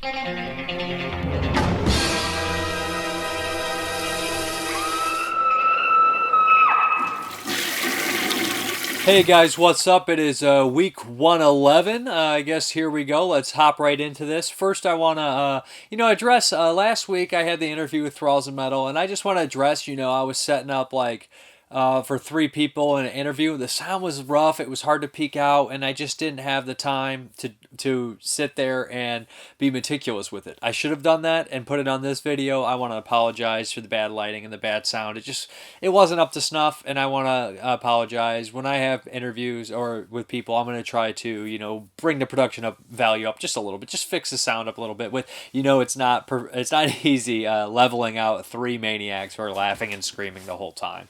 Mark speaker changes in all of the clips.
Speaker 1: Hey guys, what's up? It is week 111. I guess here we go. Let's hop right into this. First, I want to, address last week I had the interview with Thralls and Metal, and I just want to address, I was setting up for 3 people in an interview. The sound was rough. It was hard to peek out, and I just didn't have the time to sit there and be meticulous with it. I should have done that and put it on this video. I want to apologize for the bad lighting and the bad sound. It wasn't up to snuff, and I want to apologize. When I have interviews or with people, I'm going to try to, bring the production up value up just a little bit. Just fix the sound up a little bit. It's not easy leveling out 3 maniacs who are laughing and screaming the whole time.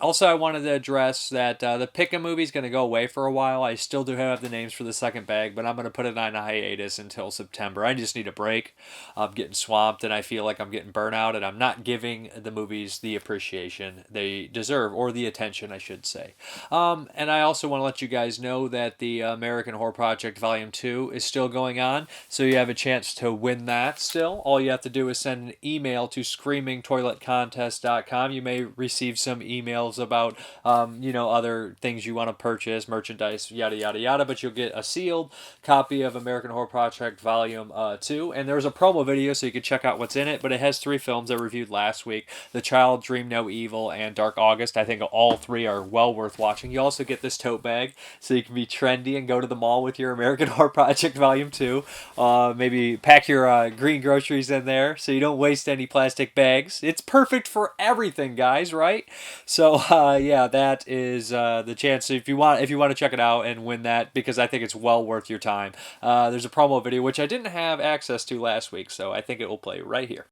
Speaker 1: Also, I wanted to address that the Pickin' movie is going to go away for a while. I still do have the names for the second bag, but I'm going to put it on a hiatus until September. I just need a break. I'm getting swamped, and I feel like I'm getting burnout, and I'm not giving the movies the appreciation they deserve, or the attention, I should say. And I also want to let you guys know that the American Horror Project Volume 2 is still going on, so you have a chance to win that still. All you have to do is send an email to screamingtoiletcontest.com. You may receive some emails about other things you want to purchase, merchandise, yada yada yada, but you'll get a sealed copy of American Horror Project Volume 2, and there's a promo video so you can check out what's in it. But it has 3 films I reviewed last week: The Child, Dream No Evil, and Dark August. I think all 3 are well worth watching. You also get this tote bag so you can be trendy and go to the mall with your American Horror Project Volume 2. Maybe pack your green groceries in there so you don't waste any plastic bags. It's perfect for everything, guys, right? So that is the chance. If you want to check it out and win that, because I think it's well worth your time. There's a promo video which I didn't have access to last week, so I think it will play right here.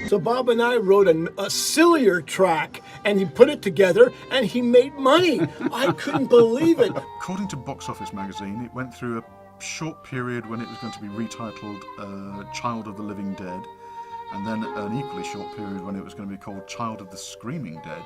Speaker 2: So Bob and I wrote a sillier track, and he put it together, and he made money. I couldn't believe it.
Speaker 3: According to Box Office magazine, it went through a short period when it was going to be retitled Child of the Living Dead, and then an equally short period when it was going to be called Child of the Screaming Dead.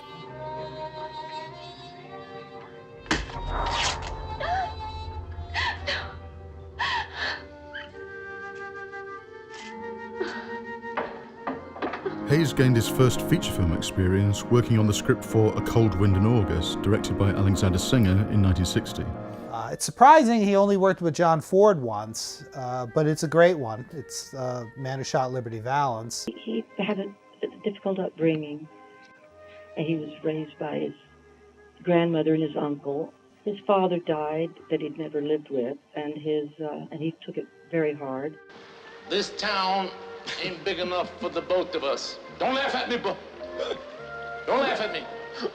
Speaker 3: Hayes gained his first feature film experience working on the script for A Cold Wind in August, directed by Alexander Singer in 1960.
Speaker 4: It's surprising he only worked with John Ford once, but it's a great one. It's Man Who Shot Liberty Valance.
Speaker 5: He had a difficult upbringing. He was raised by his grandmother and his uncle. His father died that he'd never lived with, and he took it very hard.
Speaker 6: This town ain't big enough for the both of us. Don't laugh at me, don't laugh at me.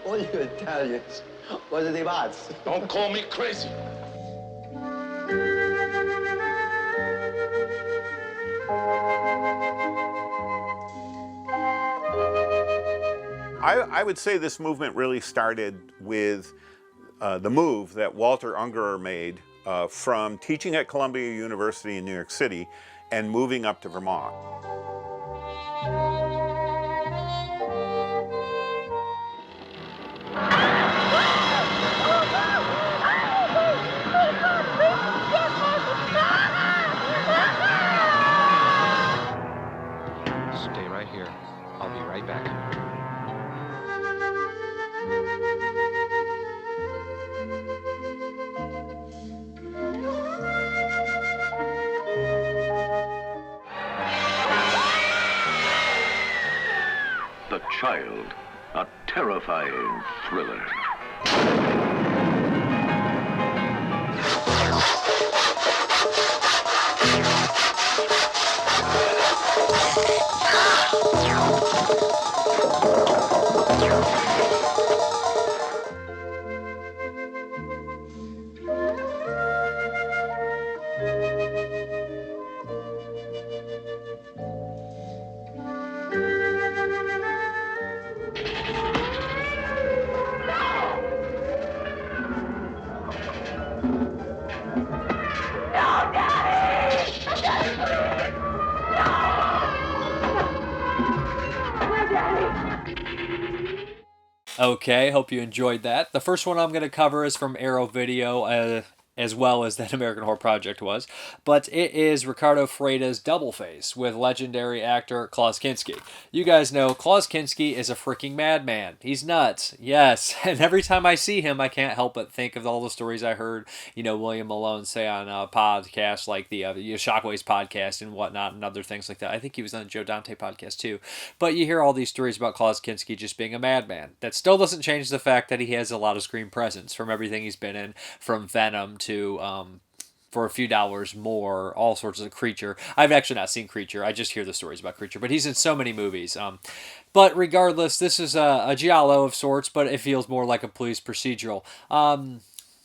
Speaker 7: All you Italians, what are they bats?
Speaker 6: Don't call me crazy.
Speaker 8: I would say this movement really started with the move that Walter Ungerer made from teaching at Columbia University in New York City and moving up to Vermont.
Speaker 9: Stay right here. I'll be right back.
Speaker 10: The Child, a terrifying thriller.
Speaker 1: Okay, hope you enjoyed that. The first one I'm going to cover is from Arrow Video, as well as that American Horror Project was, but it is Ricardo Freitas' Double Face with legendary actor Klaus Kinski. You guys know Klaus Kinski is a freaking madman. He's nuts, yes, and every time I see him, I can't help but think of all the stories I heard, William Malone say on podcasts like the Shockwaves podcast and whatnot, and other things like that. I think he was on the Joe Dante podcast too. But you hear all these stories about Klaus Kinski just being a madman. That still doesn't change the fact that he has a lot of screen presence from everything he's been in, from Venom to for a few dollars more, all sorts of Creature. I've actually not seen Creature. I just hear the stories about Creature, but he's in so many movies. But regardless, this is a giallo of sorts, but it feels more like a police procedural.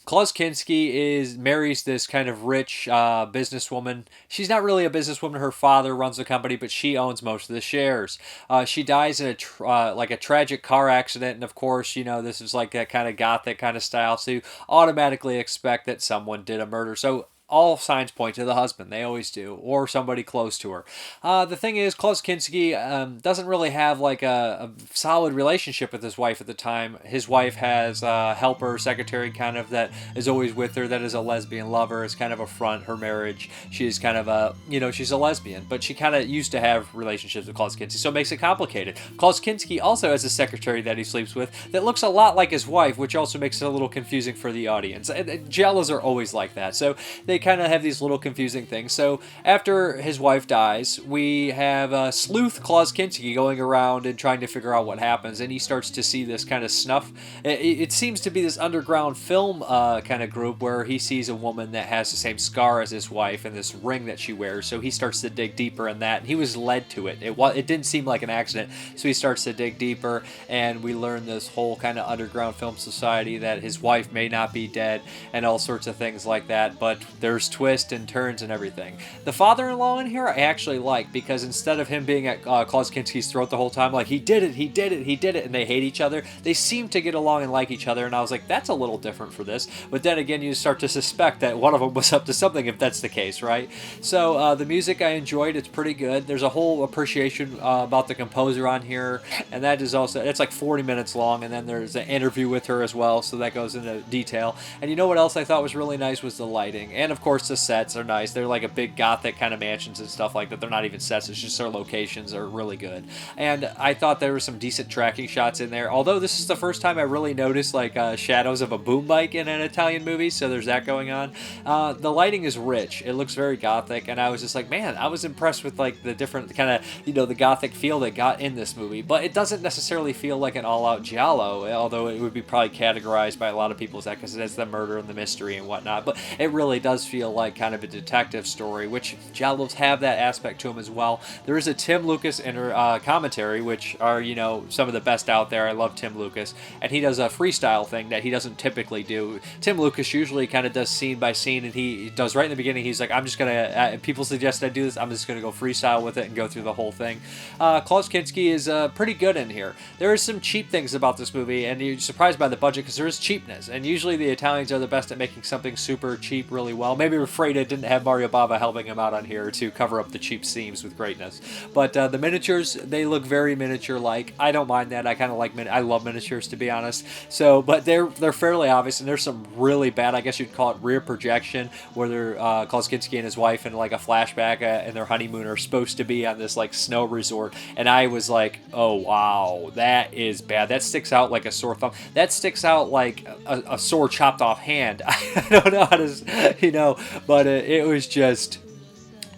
Speaker 1: Klaus Kinski marries this kind of rich businesswoman. She's not really a businesswoman. Her father runs the company, but she owns most of the shares. She dies in a tragic car accident, and of course, this is like that kind of gothic kind of style, so you automatically expect that someone did a murder. So all signs point to the husband. They always do, or somebody close to her. The thing is, Klaus Kinski doesn't really have like a solid relationship with his wife at the time. His wife has a helper, secretary kind of that is always with her, that is a lesbian lover. It's kind of a front, her marriage. She's kind of she's a lesbian, but she kind of used to have relationships with Klaus Kinski, so it makes it complicated. Klaus Kinski also has a secretary that he sleeps with that looks a lot like his wife, which also makes it a little confusing for the audience. Giallos are always like that, so they kind of have these little confusing things. So after his wife dies, we have sleuth Klaus Kinski going around and trying to figure out what happens, and he starts to see this kind of snuff. It seems to be this underground film kind of group where he sees a woman that has the same scar as his wife and this ring that she wears, so he starts to dig deeper in that, and he was led to it. It didn't seem like an accident, so he starts to dig deeper, and we learn this whole kind of underground film society that his wife may not be dead and all sorts of things like that, but there's twists and turns and everything. The father-in-law in here I actually like, because instead of him being at Klaus Kinski's throat the whole time, like, he did it, and they hate each other, they seem to get along and like each other, and I was like, that's a little different for this. But then again, you start to suspect that one of them was up to something if that's the case, right? So the music I enjoyed. It's pretty good. There's a whole appreciation about the composer on here, and that is also, it's like 40 minutes long, and then there's an interview with her as well, so that goes into detail. And you know what else I thought was really nice was the lighting, and of course the sets are nice. They're like a big gothic kind of mansions and stuff like that. They're not even sets, it's just their locations are really good. And I thought there were some decent tracking shots in there, although this is the first time I really noticed like shadows of a boom mic in an Italian movie, so there's that going on. The lighting is rich. It looks very gothic, and I was just like, man, I was impressed with like the different kind of, the gothic feel that got in this movie. But it doesn't necessarily feel like an all-out giallo, although it would be probably categorized by a lot of people as that, because it has the murder and the mystery and whatnot. But it really does feel like kind of a detective story, which giallos have that aspect to them as well. There is a Tim Lucas commentary, which are, some of the best out there. I love Tim Lucas, and he does a freestyle thing that he doesn't typically do. Tim Lucas usually kind of does scene by scene, and he does right in the beginning, he's like, I'm just gonna, people suggest I do this, I'm just gonna go freestyle with it and go through the whole thing. Klaus Kinski is pretty good in here. There are some cheap things about this movie, and you're surprised by the budget because there is cheapness, and usually the Italians are the best at making something super cheap really well. Maybe Freitas didn't have Mario Bava helping him out on here to cover up the cheap seams with greatness. But the miniatures, they look very miniature-like. I don't mind that. I kind of like I love miniatures, to be honest. So, but they're fairly obvious, and there's some really bad, I guess you'd call it rear projection, where they're Klaus Kinski and his wife in like a flashback and their honeymoon are supposed to be on this like snow resort, and I was like, oh wow, that is bad. That sticks out like a sore thumb. That sticks out like a sore chopped off hand. I don't know how to, but it was just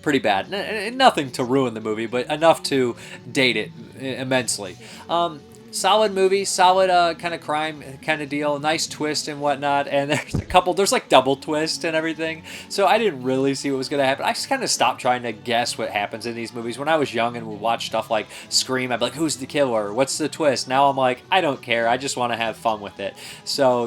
Speaker 1: pretty bad. Nothing to ruin the movie, but enough to date it immensely. Solid movie, solid kind of crime kind of deal, nice twist and whatnot, and there's like double twist and everything, so I didn't really see what was going to happen. I just kind of stopped trying to guess what happens in these movies. When I was young and would watch stuff like Scream, I'd be like, who's the killer? What's the twist? Now I'm like, I don't care, I just want to have fun with it. So,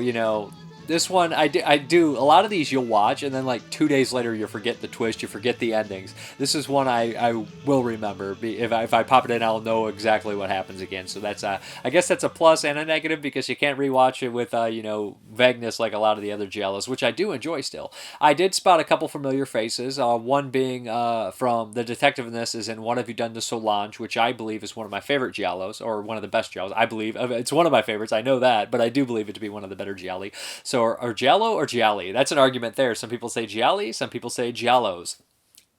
Speaker 1: This one, I do. A lot of these you'll watch, and then like 2 days later, you forget the twist, you forget the endings. This is one I will remember. If I pop it in, I'll know exactly what happens again. So that's I guess that's a plus and a negative because you can't rewatch it with vagueness like a lot of the other giallos, which I do enjoy still. I did spot a couple familiar faces. One being from the detective in this is in What Have You Done to Solange, which I believe is one of my favorite giallos, or one of the best giallos. I believe it's one of my favorites. I know that, but I do believe it to be one of the better gialli. So, or Giallo or Gialli? That's an argument there. Some people say Gialli, some people say Giallos.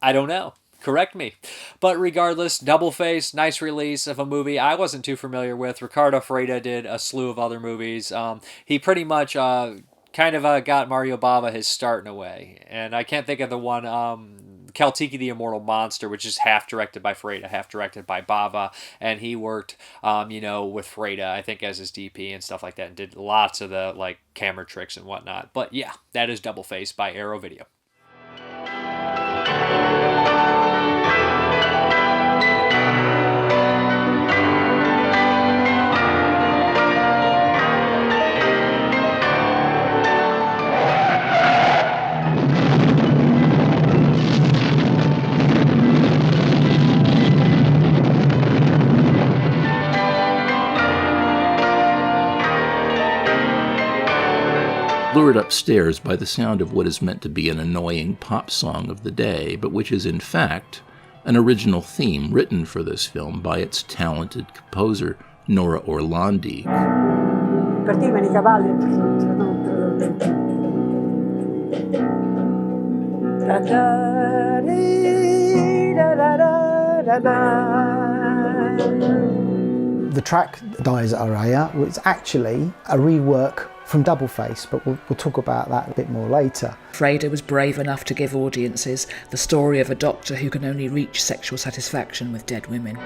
Speaker 1: I don't know. Correct me. But regardless, Double Face, nice release of a movie I wasn't too familiar with. Ricardo Freire did a slew of other movies. He pretty much kind of got Mario Bava his start in a way. And I can't think of the one... Kaltiki the Immortal Monster, which is half directed by Freida, half directed by Bava, and he worked, with Freida, I think, as his DP and stuff like that, and did lots of the like camera tricks and whatnot. But yeah, that is Double Face by Arrow Video.
Speaker 11: Lured upstairs by the sound of what is meant to be an annoying pop song of the day, but which is in fact an original theme written for this film by its talented composer, Nora Orlandi.
Speaker 4: The track Dies Araya was actually a rework from Double Face, but we'll talk about that a bit more later.
Speaker 12: Freida was brave enough to give audiences the story of a doctor who can only reach sexual satisfaction with dead women.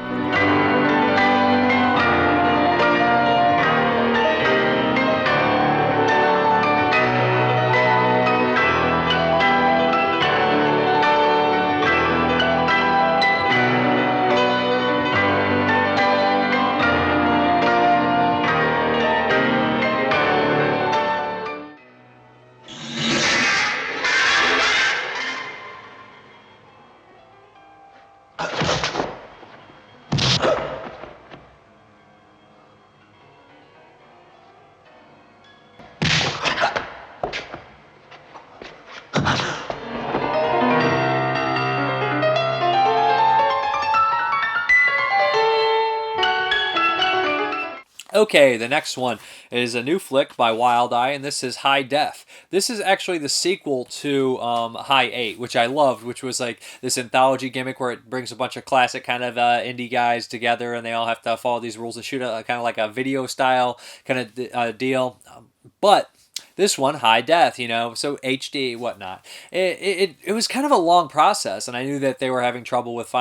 Speaker 1: Okay, the next one is a new flick by Wild Eye, and this is High Def. This is actually the sequel to High 8, which I loved, which was like this anthology gimmick where it brings a bunch of classic kind of indie guys together, and they all have to follow these rules and shoot a kind of like a video style kind of deal. But this one, High Def, so HD, whatnot. It was kind of a long process, and I knew that they were having trouble with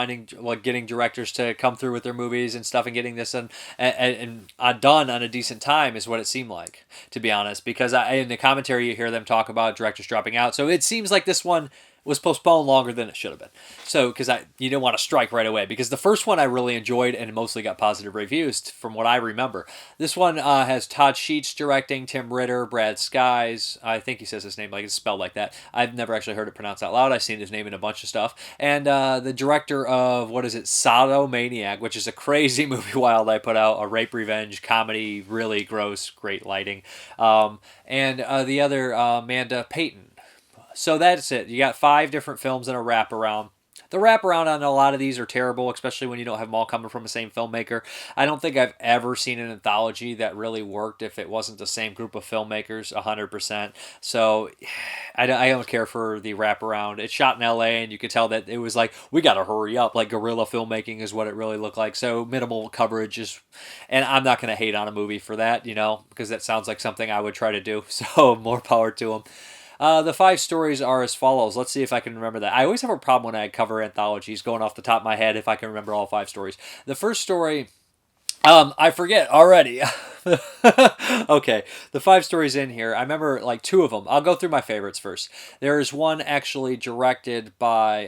Speaker 1: getting directors to come through with their movies and stuff, and getting this done on a decent time is what it seemed like, to be honest. Because in the commentary you hear them talk about directors dropping out, so it seems like this one was postponed longer than it should have been. So, because you didn't want to strike right away. Because the first one I really enjoyed and mostly got positive reviews from what I remember. This one has Todd Sheets directing, Tim Ritter, Brad Skies. I think he says his name like it's spelled like that. I've never actually heard it pronounced out loud. I've seen his name in a bunch of stuff. And the director of, Sadomaniac, which is a crazy movie Wild Eye put out. A rape revenge comedy, really gross, great lighting. And the other, Amanda Payton. So that's it. You got 5 different films and a wraparound. The wraparound on a lot of these are terrible, especially when you don't have them all coming from the same filmmaker. I don't think I've ever seen an anthology that really worked if it wasn't the same group of filmmakers 100%. So I don't care for the wraparound. It's shot in LA, and you could tell that it was like, we got to hurry up. Like guerrilla filmmaking is what it really looked like. So minimal coverage is, and I'm not going to hate on a movie for that, because that sounds like something I would try to do. So more power to them. The 5 stories are as follows. Let's see if I can remember that. I always have a problem when I cover anthologies, going off the top of my head, if I can remember all 5 stories. The first story, I forget already. Okay, the 5 stories in here, I remember like 2 of them. I'll go through my favorites first. There's one actually directed by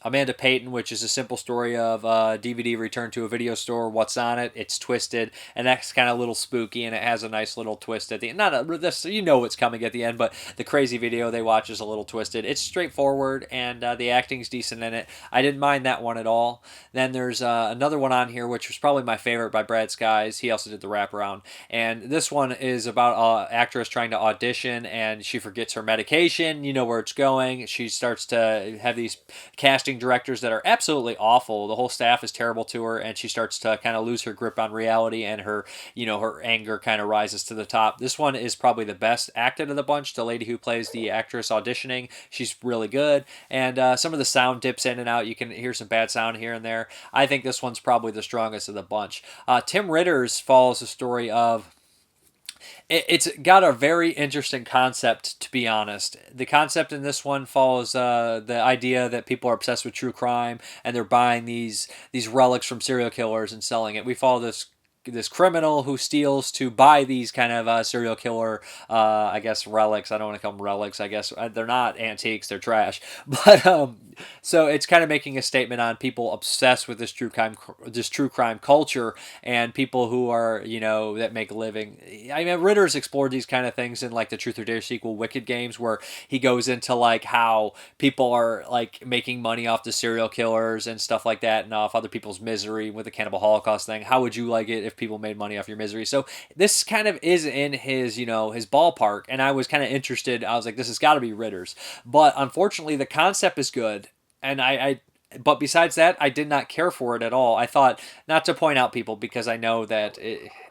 Speaker 1: Amanda Payton, which is a simple story of DVD returned to a video store. What's on it? It's twisted, and that's kind of a little spooky, and it has a nice little twist at the end. This, you know what's coming at the end, but the crazy video they watch is a little twisted. It's straightforward, and the acting's decent in it. I didn't mind that one at all. Then there's another one on here, which was probably my favorite, by Brad Skies. He also did the wraparound. And this one is about an actress trying to audition, and she forgets her medication. You know where it's going. She starts to have these casting directors that are absolutely awful. The whole staff is terrible to her, and she starts to kind of lose her grip on reality, and her anger kind of rises to the top. This one is probably the best acted of the bunch. The lady who plays the actress auditioning, she's really good. And some of the sound dips in and out. You can hear some bad sound here and there. I think this one's probably the strongest of the bunch. Tim Ritter's follows the story of... It's got a very interesting concept, to be honest. The concept in this one follows the idea that people are obsessed with true crime, and they're buying these relics from serial killers and selling it. We follow this criminal who steals to buy these kind of serial killer, I guess, relics. I don't want to call them relics. I guess they're not antiques. They're trash. But so it's kind of making a statement on people obsessed with this true crime culture, and people who are, that make a living. I mean, Ritter's explored these kind of things in like the Truth or Dare sequel, Wicked Games, where he goes into like how people are like making money off the serial killers and stuff like that, and off other people's misery with the Cannibal Holocaust thing. How would you like it if people made money off your misery? So this kind of is in his, his ballpark, and I was kind of interested. I was like, this has got to be Ritter's. But unfortunately, the concept is good, and but besides that, I did not care for it at all. I thought, not to point out people, because I know that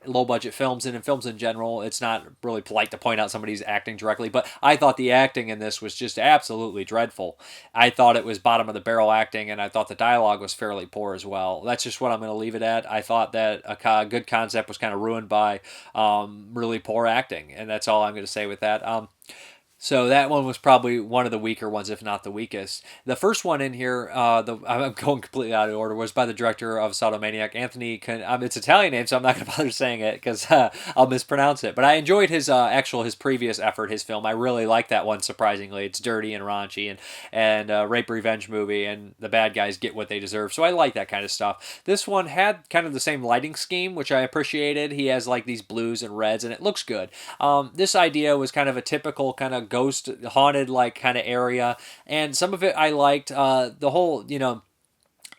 Speaker 1: low-budget films, and in films in general, it's not really polite to point out somebody's acting directly, but I thought the acting in this was just absolutely dreadful. I thought it was bottom-of-the-barrel acting, and I thought the dialogue was fairly poor as well. That's just what I'm going to leave it at. I thought that a good concept was kind of ruined by really poor acting, and that's all I'm going to say with that. So that one was probably one of the weaker ones, if not the weakest. The first one in here, I'm going completely out of order, was by the director of Sodomaniac, Anthony. It's Italian name, so I'm not going to bother saying it because I'll mispronounce it. But I enjoyed his previous effort, his film. I really like that one. Surprisingly, it's dirty and raunchy and rape revenge movie, and the bad guys get what they deserve. So I like that kind of stuff. This one had kind of the same lighting scheme, which I appreciated. He has like these blues and reds, and it looks good. This idea was kind of a typical kind of ghost haunted like kind of area, and some of it I liked. The whole,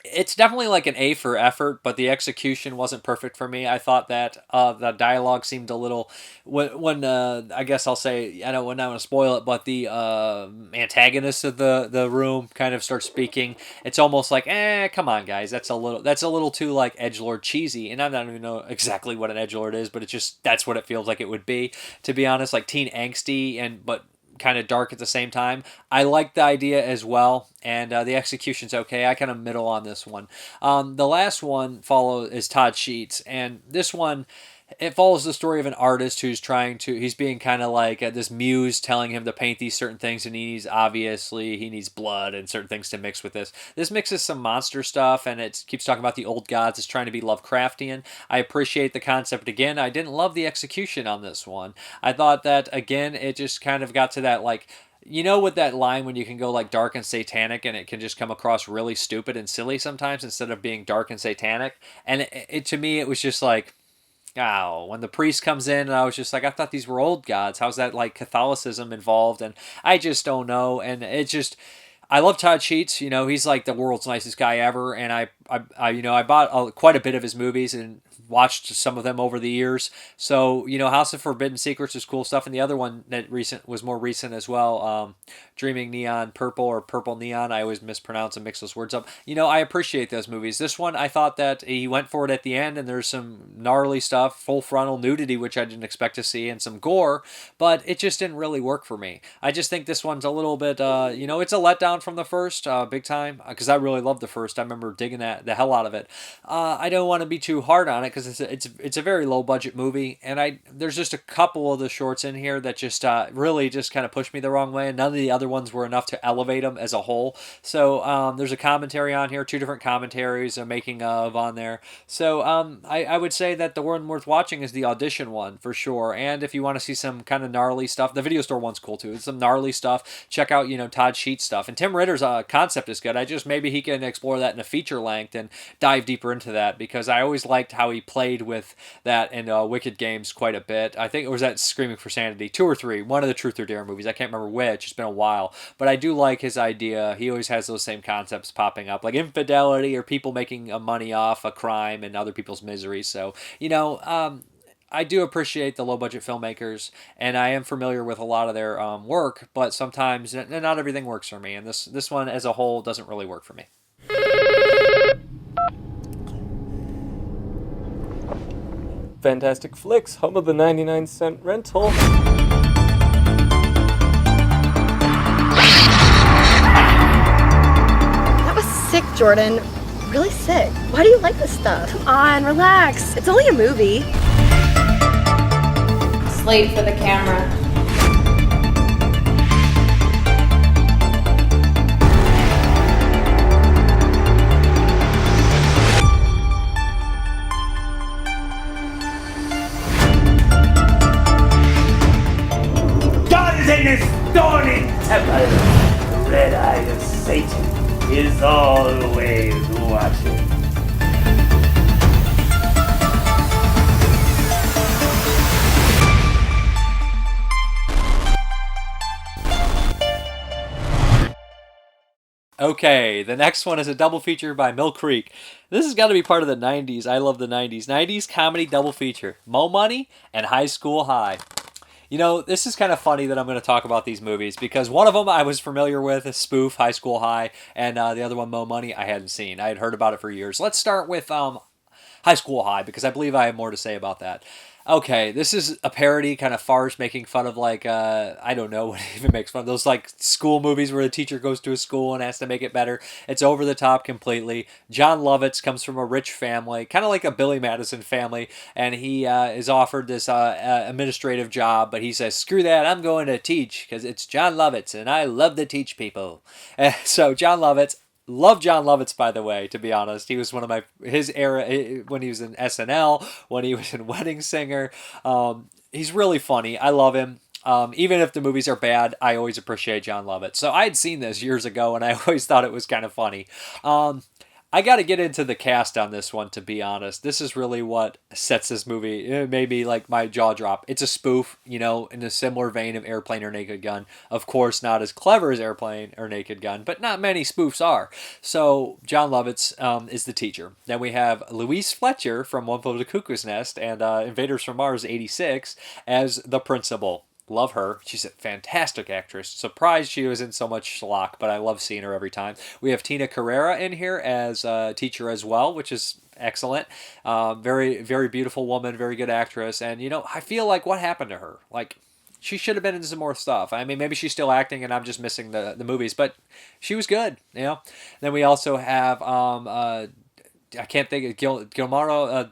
Speaker 1: it's definitely like an A for effort, but the execution wasn't perfect for me. I thought that the dialogue seemed a little, when I guess I'll say, I don't want to spoil it, but the antagonist of the room kind of starts speaking. It's almost like, come on guys, that's a little too like edgelord cheesy, and I don't even know exactly what an edgelord is, but that's what it feels like it would be, to be honest, like teen angsty, but kind of dark at the same time. I like the idea as well, and the execution's okay. I kind of middle on this one. The last one is Todd Sheets, and this one, it follows the story of an artist who's he's being kind of like this muse telling him to paint these certain things, and he needs blood and certain things to mix with this. This mixes some monster stuff, and it keeps talking about the old gods. It's trying to be Lovecraftian. I appreciate the concept again. I didn't love the execution on this one. I thought that, again, it just kind of got to that, like, with that line when you can go like dark and satanic, and it can just come across really stupid and silly sometimes instead of being dark and satanic. And to me, it was just like, oh, when the priest comes in, and I was just like, I thought these were old gods. How's that like Catholicism involved? And I just don't know. And I love Todd Sheets. He's like the world's nicest guy ever. And I bought quite a bit of his movies and watched some of them over the years. So, House of Forbidden Secrets is cool stuff. And the other one that was more recent as well, Dreaming Neon Purple, or Purple Neon. I always mispronounce and mix those words up. I appreciate those movies. This one, I thought that he went for it at the end, and there's some gnarly stuff, full frontal nudity, which I didn't expect to see, and some gore, but it just didn't really work for me. I just think this one's a little bit, it's a letdown from the first, big time, because I really loved the first. I remember digging the hell out of it. I don't want to be too hard on it, because it's a very low budget movie, and there's just a couple of the shorts in here that just really just kind of pushed me the wrong way, and none of the other ones were enough to elevate them as a whole. So there's a commentary on here, 2 different commentaries, a making of on there. So I would say that the one worth watching is the audition one for sure. And if you want to see some kind of gnarly stuff, the video store one's cool too. It's some gnarly stuff. Check out Todd Sheet's stuff. And Tim Ritter's concept is good. I just maybe he can explore that in a feature length and dive deeper into that, because I always liked how he played with that in Wicked Games quite a bit. I think it was that Screaming for Sanity 2 or 3, one of the Truth or Dare movies. I can't remember which. It's been a while, but I do like his idea. He always has those same concepts popping up, like infidelity or people making money off a crime and other people's misery. So I do appreciate the low-budget filmmakers, and I am familiar with a lot of their work, but sometimes not everything works for me, and this one as a whole doesn't really work for me.
Speaker 13: Fantastic Flicks, home of the 99-cent rental.
Speaker 14: That was sick, Jordan. Really sick. Why do you like this stuff? Come on, relax. It's only a movie.
Speaker 15: Late for the camera.
Speaker 16: God is in this thorny temple. The red eye of Satan is always watching.
Speaker 1: Okay, the next one is a double feature by Mill Creek. This has got to be part of the 90s. I love the 90s. 90s comedy double feature. Mo Money and High School High. This is kind of funny that I'm going to talk about these movies, because one of them I was familiar with, a spoof, High School High, and the other one, Mo Money, I hadn't seen. I had heard about it for years. Let's start with High School High, because I believe I have more to say about that. Okay, this is a parody, kind of farce, making fun of I don't know what even makes fun of those school movies where the teacher goes to a school and has to make it better. It's over the top completely. John Lovitz comes from a rich family, kind of like a Billy Madison family, and he is offered this administrative job, but he says, screw that, I'm going to teach, because it's John Lovitz, and I love to teach people. So John Lovitz, love John Lovitz, by the way, to be honest. He was one of his era when he was in SNL, when he was in Wedding Singer. He's really funny. I love him. Even if the movies are bad, I always appreciate John Lovitz. So I had seen this years ago, and I always thought it was kind of funny. I got to get into the cast on this one, to be honest. This is really what sets this movie. It made me my jaw drop. It's a spoof, in a similar vein of Airplane or Naked Gun. Of course, not as clever as Airplane or Naked Gun, but not many spoofs are. So John Lovitz is the teacher. Then we have Louise Fletcher from One Flew Over the Cuckoo's Nest and Invaders from Mars '86 as the principal. Love her. She's a fantastic actress. Surprised she was in so much schlock, but I love seeing her every time. We have Tina Carrera in here as a teacher as well, which is excellent. Very, very beautiful woman, very good actress. And, I feel like what happened to her? She should have been in some more stuff. I mean, maybe she's still acting and I'm just missing the movies, but she was good, Then we also have, I can't think of Gilmira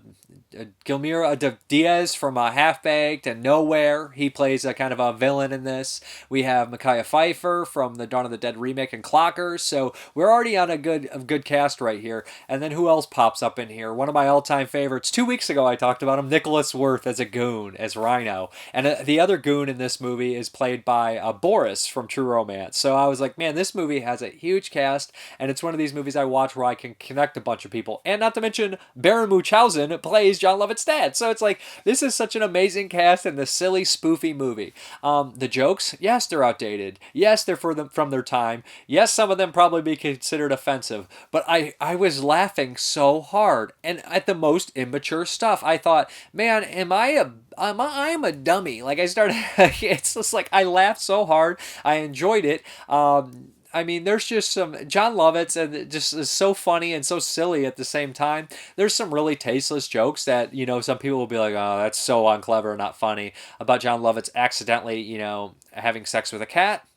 Speaker 1: Diaz from Half-Baked and Nowhere. He plays a kind of a villain in this. We have Micaiah Pfeiffer from the Dawn of the Dead remake and Clockers. So we're already on a good cast right here. And then who else pops up in here? One of my all-time favorites. 2 weeks ago I talked about him, Nicholas Worth as a goon, as Rhino. And the other goon in this movie is played by Boris from True Romance. So I was like, man, this movie has a huge cast, and it's one of these movies I watch where I can connect a bunch of people. And not to mention, Baron Munchausen plays John Lovett's dad. So it's this is such an amazing cast in this silly, spoofy movie. The jokes, yes, they're outdated. Yes, they're from their time. Yes, some of them probably be considered offensive. But I was laughing so hard, and at the most immature stuff. I thought, man, I'm a dummy. I started, it's just I laughed so hard. I enjoyed it. I mean, there's just some John Lovitz, and it just is so funny and so silly at the same time. There's some really tasteless jokes that, some people will be like, oh, that's so unclever, not funny, about John Lovitz accidentally, having sex with a cat.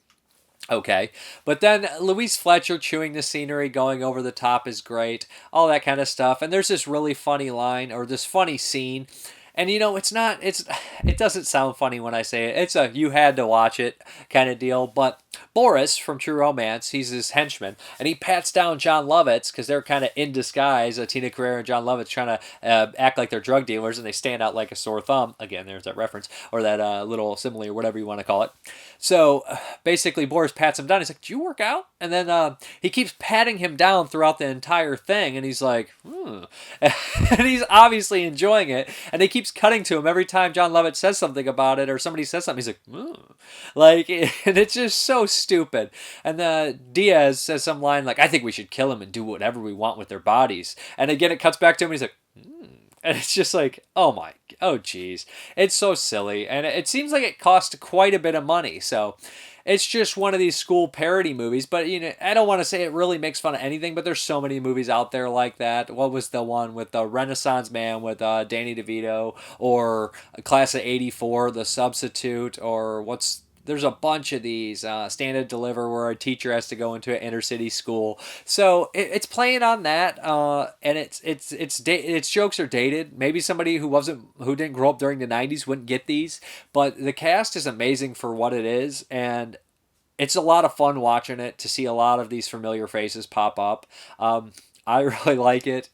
Speaker 1: Okay, but then Louise Fletcher chewing the scenery, going over the top is great, all that kind of stuff. And there's this really funny line, or this funny scene, and it doesn't sound funny when I say it. It's a you had to watch it kind of deal. But Boris from True Romance, he's his henchman, and he pats down John Lovitz because they're kind of in disguise. Tina Carrere and John Lovitz trying to act like they're drug dealers, and they stand out like a sore thumb. Again, there's that reference, or that little simile, or whatever you want to call it. So basically, Boris pats him down. He's like, "Do you work out?" And then he keeps patting him down throughout the entire thing, and he's like, and he's obviously enjoying it. And he keeps cutting to him every time John Lovitz says something about it, or somebody says something. He's like, and it's just so stupid. And Diaz says some line like, "I think we should kill him and do whatever we want with their bodies." And again, it cuts back to him. And he's like, And it's just like, oh geez. It's so silly. And it seems like it cost quite a bit of money. So it's just one of these school parody movies. But, I don't want to say it really makes fun of anything, but there's so many movies out there like that. What was the one with the Renaissance Man with Danny DeVito, or Class of '84, The Substitute, or there's a bunch of these, Stand and Deliver, where a teacher has to go into an inner city school. So it's playing on that, and its jokes are dated. Maybe somebody who didn't grow up during the '90s wouldn't get these, but the cast is amazing for what it is, and it's a lot of fun watching it, to see a lot of these familiar faces pop up. I really like it.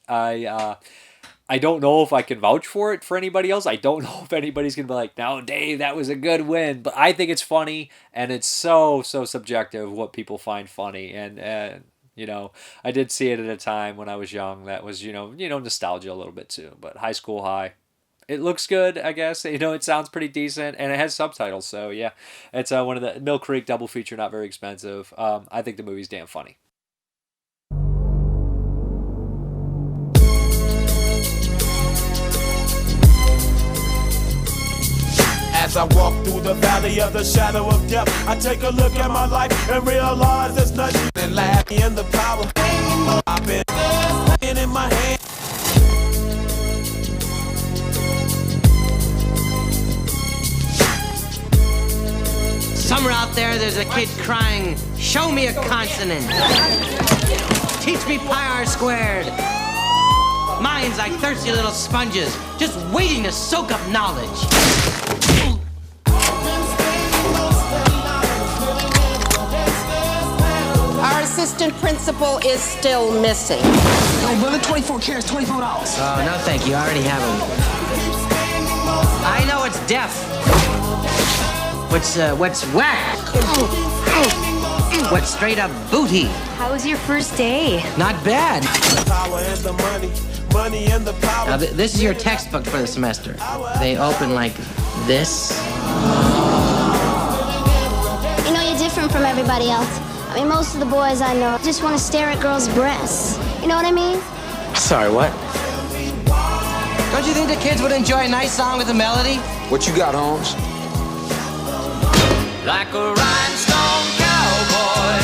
Speaker 1: I don't know if I can vouch for it for anybody else. I don't know if anybody's going to be like, "No, Dave, that was a good win." But I think it's funny, and it's so subjective what people find funny. And, I did see it at a time when I was young that was, nostalgia a little bit too. But High School High, it looks good, I guess. It sounds pretty decent, and it has subtitles. So, yeah, it's one of the Mill Creek double feature, not very expensive. I think the movie's damn funny.
Speaker 15: As I walk through the valley of the shadow of death, I take a look at my life and realize there's nothing that lack in the power. I've been in my hand.
Speaker 17: Somewhere out there's a kid crying, "Show me a consonant. Teach me pi r squared." Minds like thirsty little sponges, just waiting to soak up knowledge.
Speaker 18: Our assistant principal is still missing.
Speaker 17: No, brother, 24 carats, $24. Oh, no, thank you. I already have him. I know it's deaf. What's whack? What's straight up booty?
Speaker 19: How was your first day?
Speaker 17: Not bad.
Speaker 15: The power and the money and the power.
Speaker 17: Now, this is your textbook for the semester. They open like this.
Speaker 20: You're different from everybody else. I mean, most of the boys I know just want to stare at girls' breasts. You know what I mean?
Speaker 17: Sorry, what? Don't you think the kids would enjoy a nice song with a melody?
Speaker 21: What you got, Holmes?
Speaker 17: Like a rhinestone cowboy.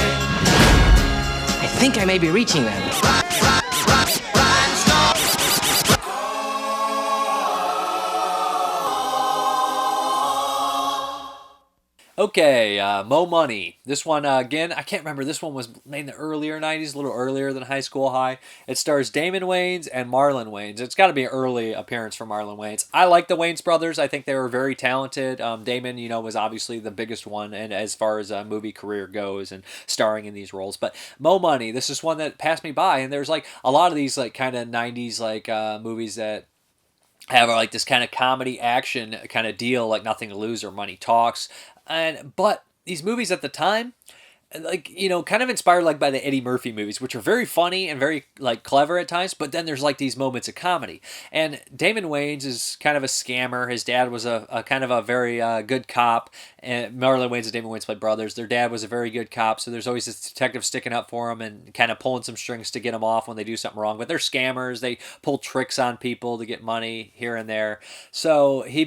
Speaker 17: I think I may be reaching that.
Speaker 1: Okay, Mo Money. This one, again, I can't remember. This one was made in the earlier 90s, a little earlier than High School High. It stars Damon Wayans and Marlon Wayans. It's got to be an early appearance for Marlon Wayans. I like the Wayans brothers. I think they were very talented. Damon, was obviously the biggest one, and as far as a movie career goes and starring in these roles. But Mo Money, this is one that passed me by, and there's like a lot of these like kind of 90s like movies that have like this kind of comedy action kind of deal, like Nothing to Lose or Money Talks. But these movies at the time, like, kind of inspired like by the Eddie Murphy movies, which are very funny and very like clever at times, but then there's like these moments of comedy. And Damon Wayans is kind of a scammer. His dad was a kind of a very good cop, and Marlon Wayans and Damon Wayans played brothers. Their dad was a very good cop, so there's always this detective sticking up for him and kind of pulling some strings to get them off when they do something wrong. But they're scammers. They pull tricks on people to get money here and there. So he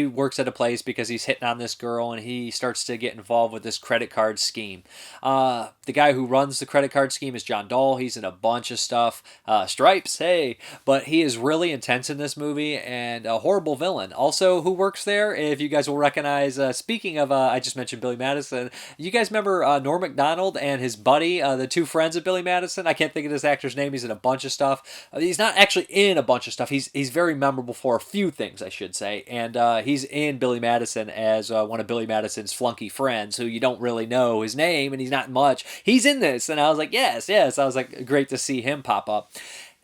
Speaker 1: works at a place because he's hitting on this girl, and he starts to get involved with this credit card scheme. The guy who runs the credit card scheme is John Dahl. He's in a bunch of stuff. Stripes, hey. But he is really intense in this movie and a horrible villain. Also, who works there, if you guys will recognize, speaking of, I just mentioned Billy Madison, you guys remember Norm Macdonald and his buddy, the two friends of Billy Madison? I can't think of this actor's name. He's in a bunch of stuff. He's not actually in a bunch of stuff. He's very memorable for a few things, I should say. And he's in Billy Madison as one of Billy Madison's flunky friends who you don't really know his name, and he's not much. He's in this, and I was like, yes. I was like, great to see him pop up.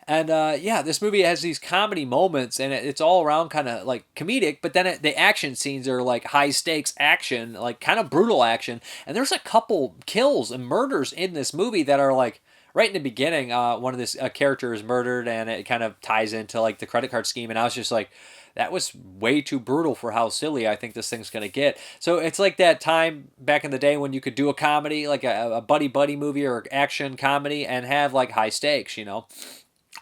Speaker 1: And yeah, this movie has these comedy moments, and it's all around kind of like comedic, but then the action scenes are like high stakes action, like kind of brutal action. And there's a couple kills and murders in this movie that are like, right in the beginning, one of this character is murdered, and it kind of ties into like the credit card scheme. And I was just like, that was way too brutal for how silly I think this thing's going to get. So it's like that time back in the day when you could do a comedy, like a buddy movie or action comedy, and have like high stakes, you know,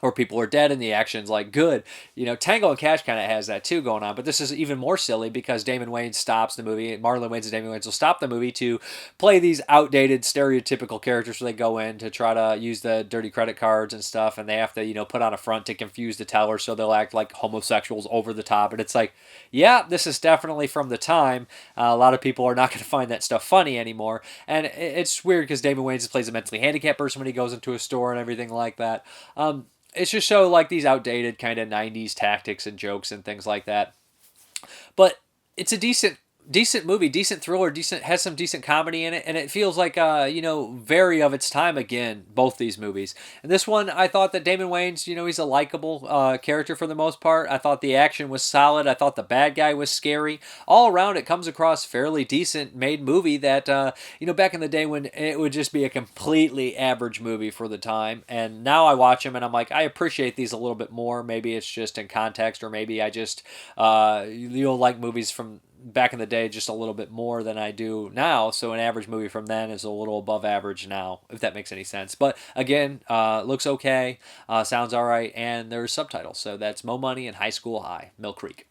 Speaker 1: or people are dead and the action's like good. You know, Tango and Cash kind of has that too going on, but this is even more silly because Damon Wayans stops the movie. Marlon Wayans and Damon Wayans will stop the movie to play these outdated stereotypical characters where they go in to try to use the dirty credit cards and stuff, and they have to, you know, put on a front to confuse the teller, so they'll act like homosexuals over the top. And it's like, yeah, this is definitely from the time. A lot of people are not going to find that stuff funny anymore. And it's weird because Damon Wayans plays a mentally handicapped person when he goes into a store and everything like that. It's just so like these outdated kind of 90s tactics and jokes and things like that. But it's a decent movie, decent thriller, has some decent comedy in it, and it feels like you know, very of its time again, both these movies. And this one, I thought that Damon Wayans, you know, he's a likable character for the most part. I thought the action was solid. I thought the bad guy was scary. All around, it comes across fairly decent made movie that you know, back in the day when it would just be a completely average movie for the time. And now I watch them and I'm like, I appreciate these a little bit more. Maybe it's just in context, or maybe I just you know, like movies from back in the day just a little bit more than I do now, so an average movie from then is a little above average now, if that makes any sense. But again, looks okay, sounds alright, and there's subtitles, so that's Mo Money and High School High, Mill Creek.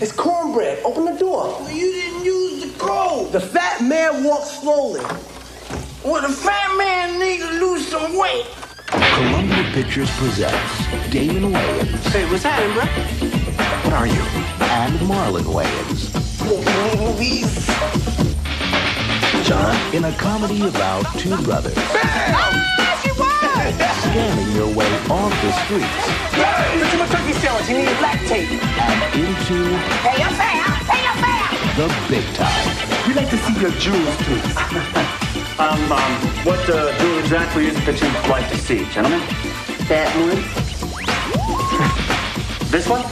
Speaker 15: It's cornbread. Open the door. Well, you didn't use the code. The fat man walks slowly. Well, the fat man needs to lose some weight.
Speaker 21: Columbia Pictures presents Damon Wayans.
Speaker 15: Hey, what's happening, bro?
Speaker 21: What are you? And Marlon Wayans.
Speaker 15: Movies.
Speaker 21: John, in a comedy about two brothers.
Speaker 15: Ah, she won!
Speaker 21: Scamming your way off the streets.
Speaker 15: Look at my turkey sandwich. He needs lactate.
Speaker 21: And into...
Speaker 15: Pay your fare! Pay your fare!
Speaker 21: The big time.
Speaker 15: We'd like to see your jewels, please.
Speaker 22: What jewel exactly is it that you'd like to see, gentlemen?
Speaker 15: That one.
Speaker 22: This one?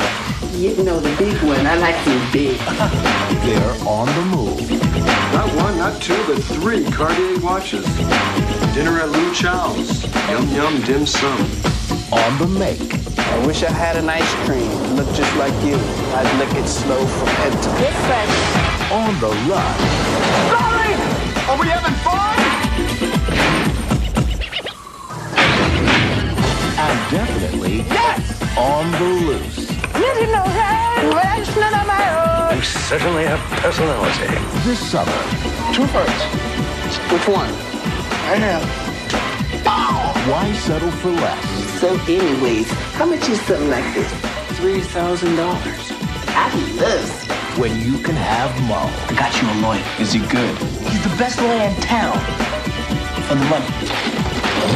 Speaker 15: You know, the big one. I like the big.
Speaker 21: They're on the move.
Speaker 23: Not one, not two, but three Cartier watches. Dinner at Lou Chow's. Yum yum dim sum.
Speaker 21: On the make.
Speaker 15: I wish I had an ice cream. Looked just like you. I'd lick it slow from head to foot. Fresh.
Speaker 21: On the run.
Speaker 15: Sorry! Are we having fun?
Speaker 21: And definitely
Speaker 15: yes!
Speaker 21: On the loose.
Speaker 22: You certainly have personality.
Speaker 21: This summer.
Speaker 15: Two first. Which one? I have.
Speaker 21: Why settle for less?
Speaker 15: So anyways, how much is something like this? $3,000. I love it.
Speaker 21: When you can have Mo.
Speaker 15: I got you a lawyer. Is he good? He's the best lawyer in town. For the money.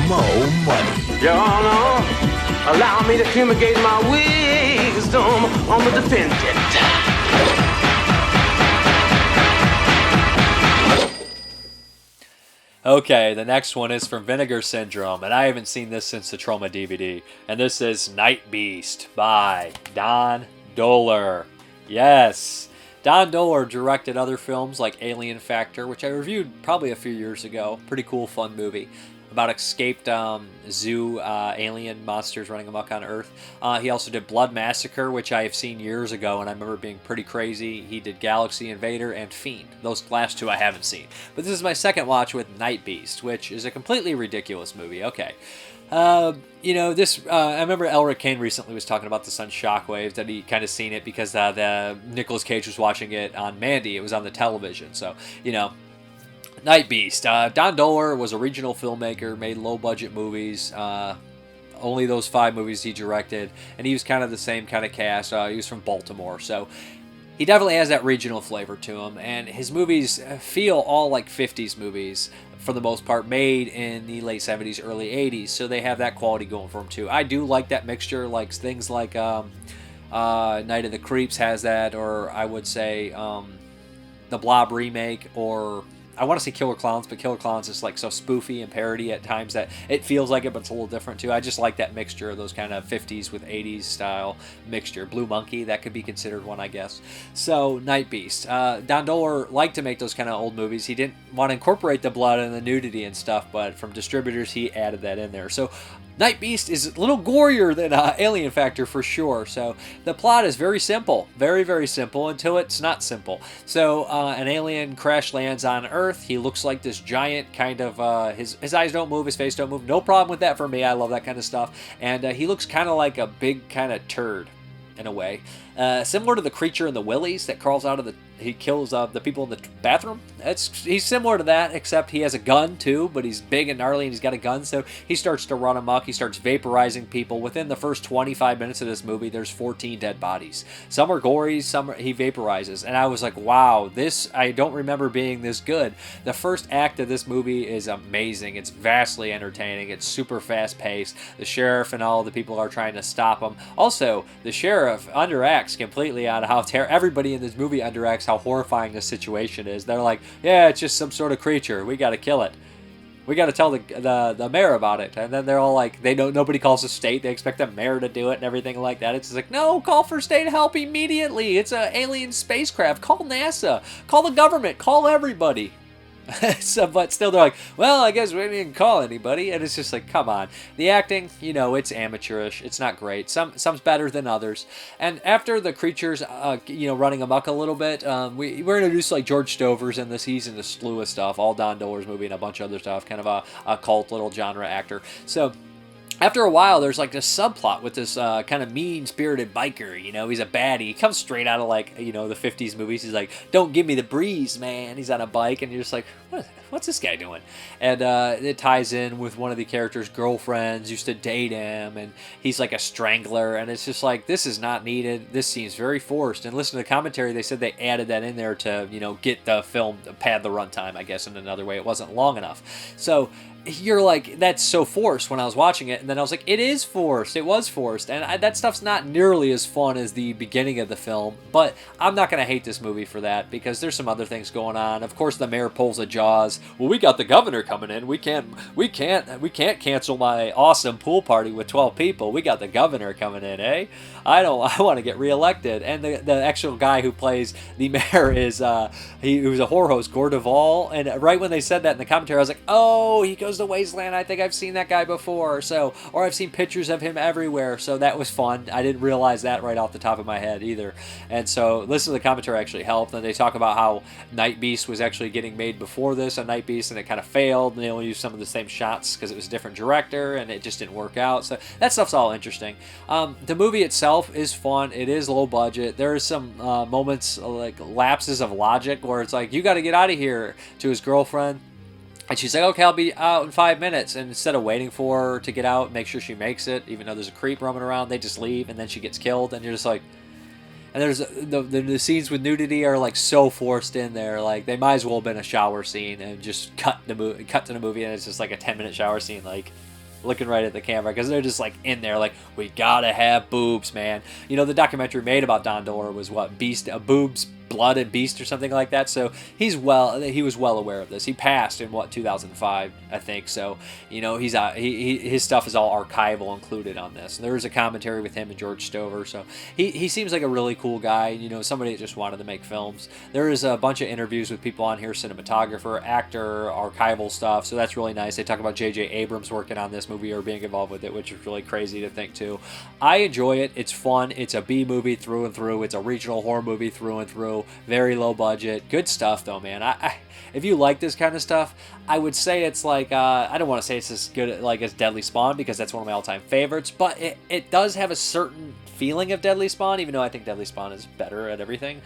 Speaker 21: Mo Money.
Speaker 15: Your Honor, allow me to fumigate my wisdom on the defendant.
Speaker 1: Okay, the next one is from Vinegar Syndrome, and I haven't seen this since the Trauma DVD. And this is Nightbeast by Don Dohler. Yes, Don Dohler directed other films like Alien Factor, which I reviewed probably a few years ago. Pretty cool, fun movie about escaped zoo alien monsters running amok on Earth. He also did Blood Massacre, which I have seen years ago, and I remember being pretty crazy. He did Galaxy Invader and Fiend. Those last two I haven't seen. But this is my second watch with Nightbeast, which is a completely ridiculous movie. Okay. You know, this, I remember Elric Kane recently was talking about this on Shockwaves, that he kind of seen it because the Nicolas Cage was watching it on Mandy. It was on the television. So, you know, Nightbeast. Don Dohler was a regional filmmaker, made low-budget movies. Only those 5 movies he directed, and he was kind of the same kind of cast. He was from Baltimore, so he definitely has that regional flavor to him, and his movies feel all like 50s movies for the most part, made in the late 70s, early 80s, so they have that quality going for them too. I do like that mixture, like things like Night of the Creeps has that, or I would say the Blob remake, or I want to say Killer Clowns, but Killer Clowns is like so spoofy and parody at times that it feels like it, but it's a little different too. I just like that mixture of those kind of 50s with 80s style mixture. Blue Monkey, that could be considered one, I guess. So, Nightbeast. Don Dohler liked to make those kind of old movies. He didn't want to incorporate the blood and the nudity and stuff, but from distributors, he added that in there. So, Nightbeast is a little gorier than Alien Factor for sure. So the plot is very simple, very, very simple until it's not simple. So an alien crash lands on Earth. He looks like this giant kind of, his eyes don't move, his face don't move. No problem with that for me. I love that kind of stuff. And he looks kind of like a big kind of turd in a way. Similar to the creature in the Willies that crawls out of the... He kills the people in the bathroom. He's similar to that, except he has a gun too, but he's big and gnarly and he's got a gun, so he starts to run amok. He starts vaporizing people. Within the first 25 minutes of this movie, there's 14 dead bodies. Some are gory, he vaporizes. And I was like, wow, this, I don't remember being this good. The first act of this movie is amazing. It's vastly entertaining. It's super fast-paced. The sheriff and all the people are trying to stop him. Also, the sheriff underacts completely on how everybody in this movie underacts how horrifying this situation is. They're like, yeah, it's just some sort of creature. We got to kill it. We got to tell the mayor about it. And then they're all like, nobody calls the state. They expect the mayor to do it and everything like that. It's just like, no, call for state help immediately. It's an alien spacecraft. Call NASA. Call the government. Call everybody. So, but still they're like, well, I guess we didn't call anybody, and it's just like, come on. The acting, it's amateurish. It's not great. Some's better than others. And after the creatures, running amok a little bit, we're introduced like George Stover's in this. He's in a slew of stuff, all Don Dohler's movie and a bunch of other stuff, kind of a cult little genre actor. So after a while, there's like this subplot with this kind of mean-spirited biker. He's a baddie. He comes straight out of like, the 50s movies. He's like, don't give me the breeze, man. He's on a bike, and you're just like, what's this guy doing? And it ties in with one of the character's girlfriends, used to date him, and he's like a strangler, and it's just like, this is not needed. This seems very forced. And listen to the commentary, they said they added that in there to, get the film, pad the runtime, I guess, in another way. It wasn't long enough. So you're like, that's so forced when I was watching it, and then I was like, it is forced. It was forced, and that stuff's not nearly as fun as the beginning of the film, but I'm not going to hate this movie for that, because there's some other things going on. Of course, the mayor pulls a Jaws. Well, we got the governor coming in. We can't cancel my awesome pool party with 12 people. We got the governor coming in, eh? I want to get reelected. And the actual guy who plays the mayor is, he was a horror host, Gore Duvall, and right when they said that in the commentary, I was like, oh, he goes to Wasteland. I think I've seen that guy before, or I've seen pictures of him everywhere, so that was fun. I didn't realize that right off the top of my head either. And so listening to the commentary actually helped, and they talk about how Nightbeast was actually getting made before this, a Nightbeast, and it kind of failed, and they only used some of the same shots because it was a different director, and it just didn't work out. So that stuff's all interesting. The movie itself is fun. It is low budget. There are some moments, like lapses of logic, where it's like, you got to get out of here, to his girlfriend. And she's like, okay, I'll be out in 5 minutes. And instead of waiting for her to get out, make sure she makes it, even though there's a creep roaming around, they just leave, and then she gets killed. And you're just like... And there's the scenes with nudity are like so forced in there. Like, they might as well have been a shower scene and just cut to the movie, and it's just like a 10-minute shower scene, like looking right at the camera, because they're just like in there like, we gotta have boobs, man. The documentary made about Don Dohler was what, boobs, blood and beast or something like that. So he was well aware of this. He passed in 2005, I think. So his stuff is all archival included on this. And there is a commentary with him and George Stover. So he seems like a really cool guy. Somebody that just wanted to make films. There is a bunch of interviews with people on here: cinematographer, actor, archival stuff. So that's really nice. They talk about J.J. Abrams working on this movie or being involved with it, which is really crazy to think too. I enjoy it. It's fun. It's a B movie through and through. It's a regional horror movie through and through. Very low budget. Good stuff though, man. If you like this kind of stuff, I would say it's like, I don't want to say it's as good like as Deadly Spawn, because that's one of my all-time favorites, but it does have a certain feeling of Deadly Spawn, even though I think Deadly Spawn is better at everything.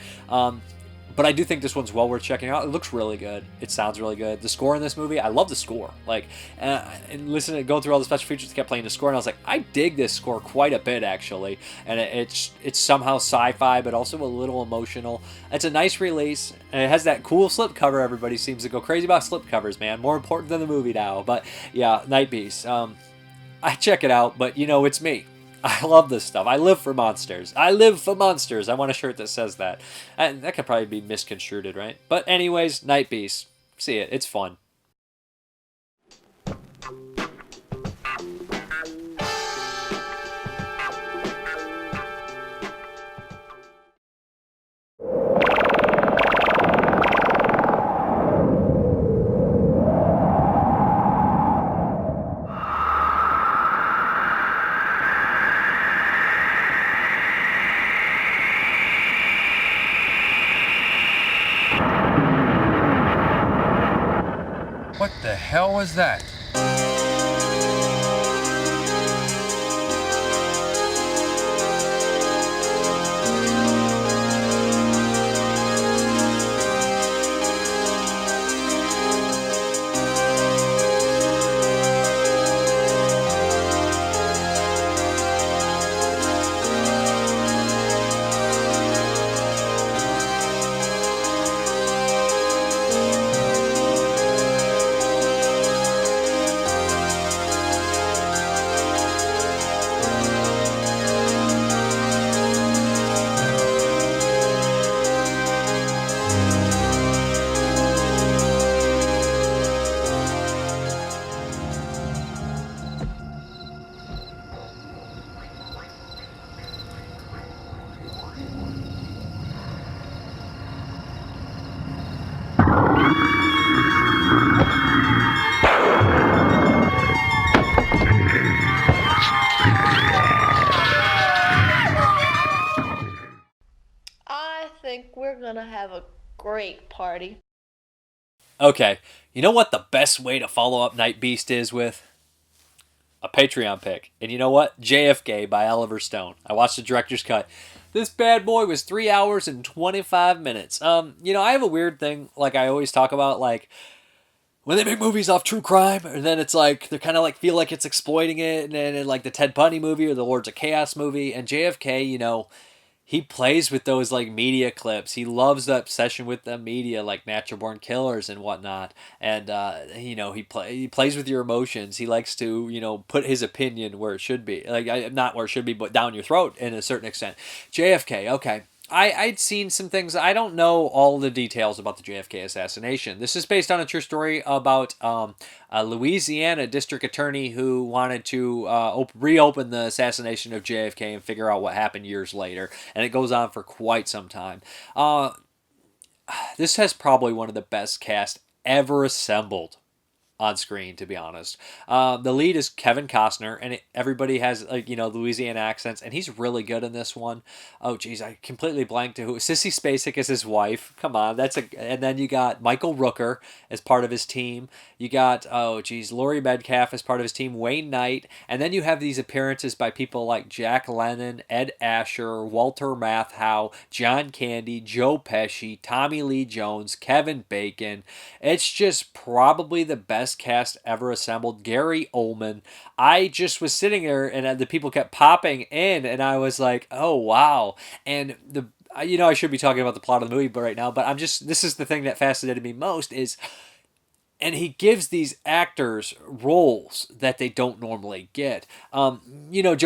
Speaker 1: But I do think this one's well worth checking out. It looks really good. It sounds really good. The score in this movie, I love the score. Like, and listening, going through all the special features, kept playing the score, and I was like, I dig this score quite a bit, actually. And it's somehow sci-fi, but also a little emotional. It's a nice release, and it has that cool slipcover. Everybody seems to go crazy about slipcovers, man. More important than the movie now. But yeah, Nightbeast. I check it out, but it's me. I love this stuff. I live for monsters. I live for monsters. I want a shirt that says that. And that could probably be misconstrued, right? But anyways, Nightbeast. See it. It's fun.
Speaker 2: What the hell was that?
Speaker 3: I think we're gonna have a great party.
Speaker 1: Okay, you know what the best way to follow up Nightbeast is with? A Patreon pick. And you know what? JFK by Oliver Stone. I watched the director's cut. This bad boy was 3 hours and 25 minutes. I have a weird thing, like I always talk about, like, when they make movies off true crime, and then it's like, they're kind of like, feel like it's exploiting it, and then like the Ted Bundy movie or the Lords of Chaos movie, and JFK, he plays with those like media clips. He loves the obsession with the media, like Natural Born Killers and whatnot. And he plays with your emotions. He likes to put his opinion where it should be, like not where it should be, but down your throat in a certain extent. JFK, okay. I'd seen some things. I don't know all the details about the JFK assassination. This is based on a true story about a Louisiana district attorney who wanted to reopen the assassination of JFK and figure out what happened years later. And it goes on for quite some time. This has probably one of the best cast ever assembled on screen, to be honest. The lead is Kevin Costner, and everybody has Louisiana accents, and he's really good in this one. Oh geez, I completely blanked to who. Sissy Spacek is his wife. Come on, and then you got Michael Rooker as part of his team. You got Laurie Metcalf as part of his team, Wayne Knight, and then you have these appearances by people like Jack Lemmon, Ed Asher, Walter Matthau, John Candy, Joe Pesci, Tommy Lee Jones, Kevin Bacon. It's just probably the best cast ever assembled. Gary Oldman. I just was sitting there and the people kept popping in and I was like, oh wow. And I should be talking about the plot of the movie right now, but this is the thing that fascinated me most is, and he gives these actors roles that they don't normally get. Joe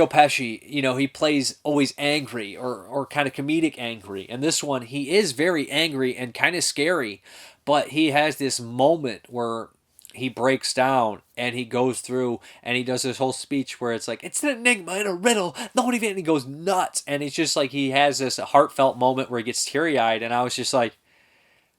Speaker 1: Pesci, he plays always angry or kind of comedic angry. And this one, he is very angry and kind of scary, but he has this moment where he breaks down and he goes through and he does this whole speech where it's like, it's an enigma and a riddle. Nobody even, and he goes nuts. And it's just like, he has this heartfelt moment where he gets teary-eyed. And I was just like,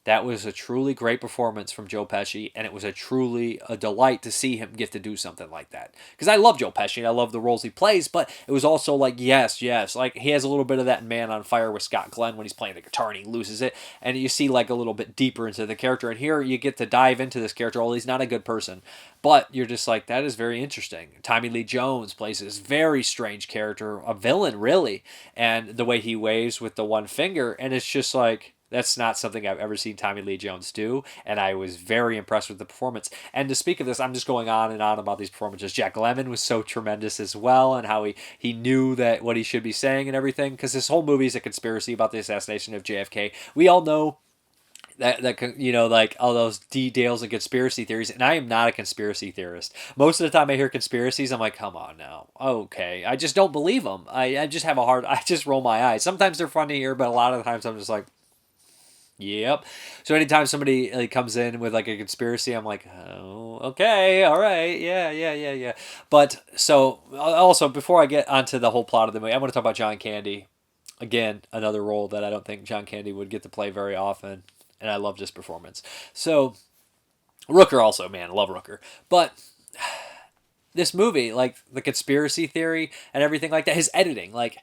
Speaker 1: that was a truly great performance from Joe Pesci, and it was truly a delight to see him get to do something like that. Because I love Joe Pesci, and I love the roles he plays, but it was also like, yes, like he has a little bit of that in Man on Fire with Scott Glenn when he's playing the guitar and he loses it, and you see like a little bit deeper into the character, and here you get to dive into this character, although he's not a good person, but you're just like, that is very interesting. Tommy Lee Jones plays this very strange character, a villain really, and the way he waves with the one finger, and it's just like, That's not something I've ever seen Tommy Lee Jones do, and I was very impressed with the performance. And to speak of this, I'm just going on and on about these performances. Jack Lemmon was so tremendous as well, and how he knew that what he should be saying and everything, because this whole movie is a conspiracy about the assassination of JFK. We all know that you know, like all those details and conspiracy theories, and I am not a conspiracy theorist. Most of the time I hear conspiracies, I'm like, come on now, okay, I just don't believe them. I just have I just roll my eyes. Sometimes they're fun to hear, but a lot of the times I'm just like, yep. So anytime somebody like comes in with like a conspiracy, I'm like, oh, okay, all right, yeah. But so also, before I get onto the whole plot of the movie, I want to talk about John Candy. Again, another role that I don't think John Candy would get to play very often, and I loved his performance. So Rooker also, man, I love Rooker. But this movie, like the conspiracy theory and everything like that, his editing, like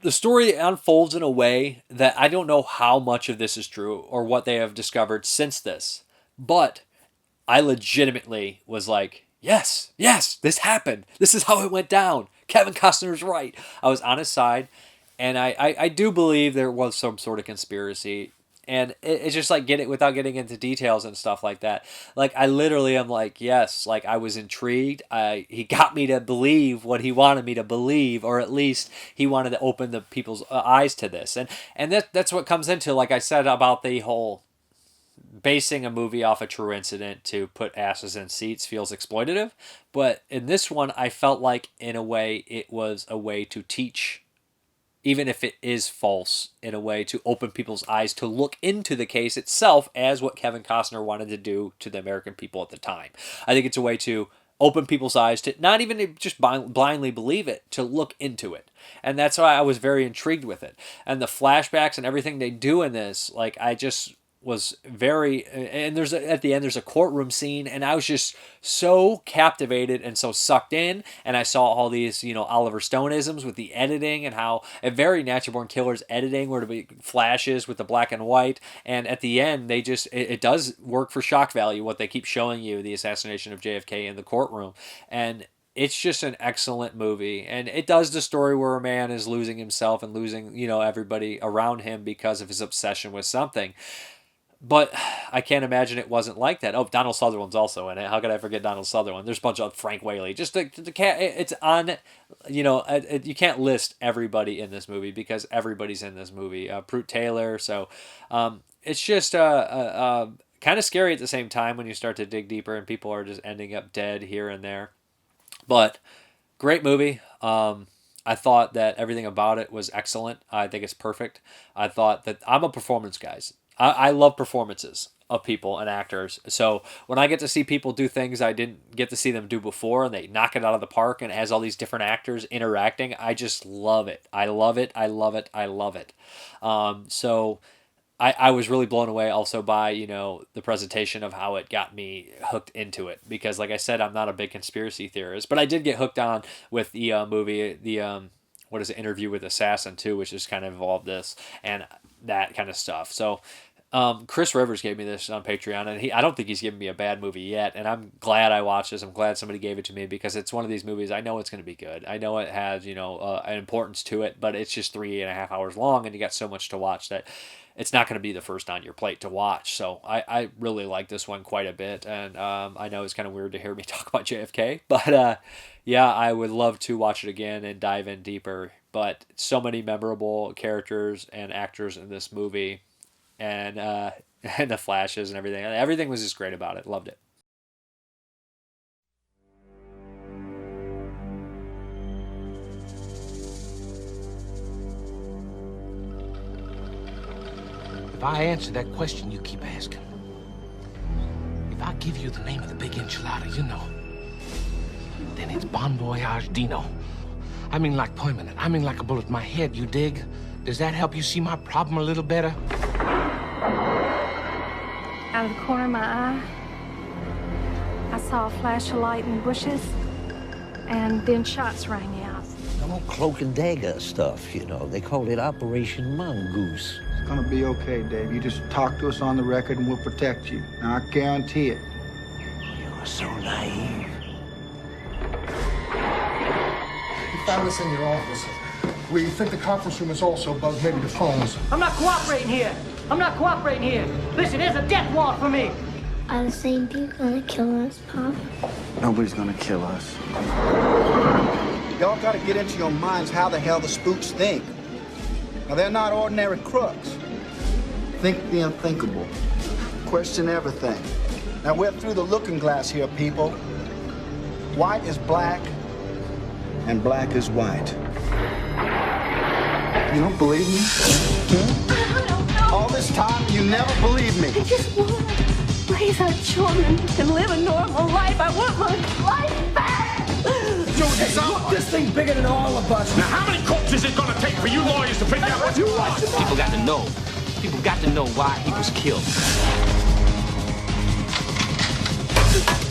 Speaker 1: the story unfolds in a way that I don't know how much of this is true or what they have discovered since this. But I legitimately was like, yes, this happened. This is how it went down. Kevin Costner's right. I was on his side, and I do believe there was some sort of conspiracy. And it's just like, get it without getting into details and stuff like that. Like, I literally am like, yes, like I was intrigued. He got me to believe what he wanted me to believe, or at least he wanted to open the people's eyes to this. And that's what comes into, like I said, about the whole basing a movie off a true incident to put asses in seats feels exploitative. But in this one, I felt like in a way it was a way to teach, even if it is false, in a way to open people's eyes to look into the case itself as what Kevin Costner wanted to do to the American people at the time. I think it's a way to open people's eyes to not even just blindly believe it, to look into it. And that's why I was very intrigued with it. And the flashbacks and everything they do in this, like I just was very, and at the end there's a courtroom scene, and I was just so captivated and so sucked in, and I saw all these, you know, Oliver Stone-isms with the editing, and how a very Natural Born Killers editing where to be flashes with the black and white, and at the end they just, it does work for shock value what they keep showing you, the assassination of JFK in the courtroom. And it's just an excellent movie, and it does the story where a man is losing himself and losing, you know, everybody around him because of his obsession with something. But I can't imagine it wasn't like that. Oh, Donald Sutherland's also in it. How could I forget Donald Sutherland? There's a bunch of Frank Whaley. Just the cat. It's on. You know, you can't list everybody in this movie because everybody's in this movie. Prute Taylor. So, it's just kind of scary at the same time when you start to dig deeper and people are just ending up dead here and there. But great movie. I thought that everything about it was excellent. I think it's perfect. I thought that I'm a performance guy. I love performances of people and actors. So when I get to see people do things I didn't get to see them do before, and they knock it out of the park, and it has all these different actors interacting, I just love it. I love it. So I was really blown away also by, you know, the presentation of how it got me hooked into it. Because like I said, I'm not a big conspiracy theorist, but I did get hooked on with the movie, Interview with Assassin too, which has kind of involved this and that kind of stuff. So Chris Rivers gave me this on Patreon, and I don't think he's given me a bad movie yet, and I'm glad I watched this. I'm glad somebody gave it to me, because it's one of these movies I know it's going to be good. I know it has, you know, an importance to it, but it's just 3.5 hours long, and you got so much to watch that it's not going to be the first on your plate to watch. So I really like this one quite a bit, and I know it's kind of weird to hear me talk about JFK, but yeah, I would love to watch it again and dive in deeper. But so many memorable characters and actors in this movie, and the flashes and everything. Everything was just great about it. Loved it.
Speaker 22: If I answer that question you keep asking, if I give you the name of the big enchilada you know, then it's Bon Voyage Dino. I mean like permanent. I mean like a bullet in my head, you dig? Does that help you see my problem a little better?
Speaker 5: Out of the corner of my eye, I saw a flash of light in the bushes, and then shots rang out.
Speaker 21: No cloak and dagger stuff, you know. They call it Operation Mongoose.
Speaker 6: It's gonna be okay, Dave. You just talk to us on the record and we'll protect you. Now, I guarantee it.
Speaker 21: You're so naive.
Speaker 7: You found this in your office. We think the conference room is also bugged, maybe the phones.
Speaker 8: I'm not cooperating here. I'm not cooperating here. Listen, there's a death warrant for me.
Speaker 20: Are the same people gonna kill us, Pop?
Speaker 6: Nobody's gonna kill us. Y'all gotta get into your minds how the hell the spooks think. Now, they're not ordinary crooks. Think the unthinkable. Question everything. Now, we're through the looking glass here, people. White is black, and black is white. You don't believe me? All this time, you never believed me.
Speaker 8: I just want to raise our children and live a normal life. I want my life back.
Speaker 16: Look, this thing's bigger than all of us.
Speaker 22: Now, how many corpses is it gonna take for you lawyers to figure out what you want? People got to know. People got to know why he was killed.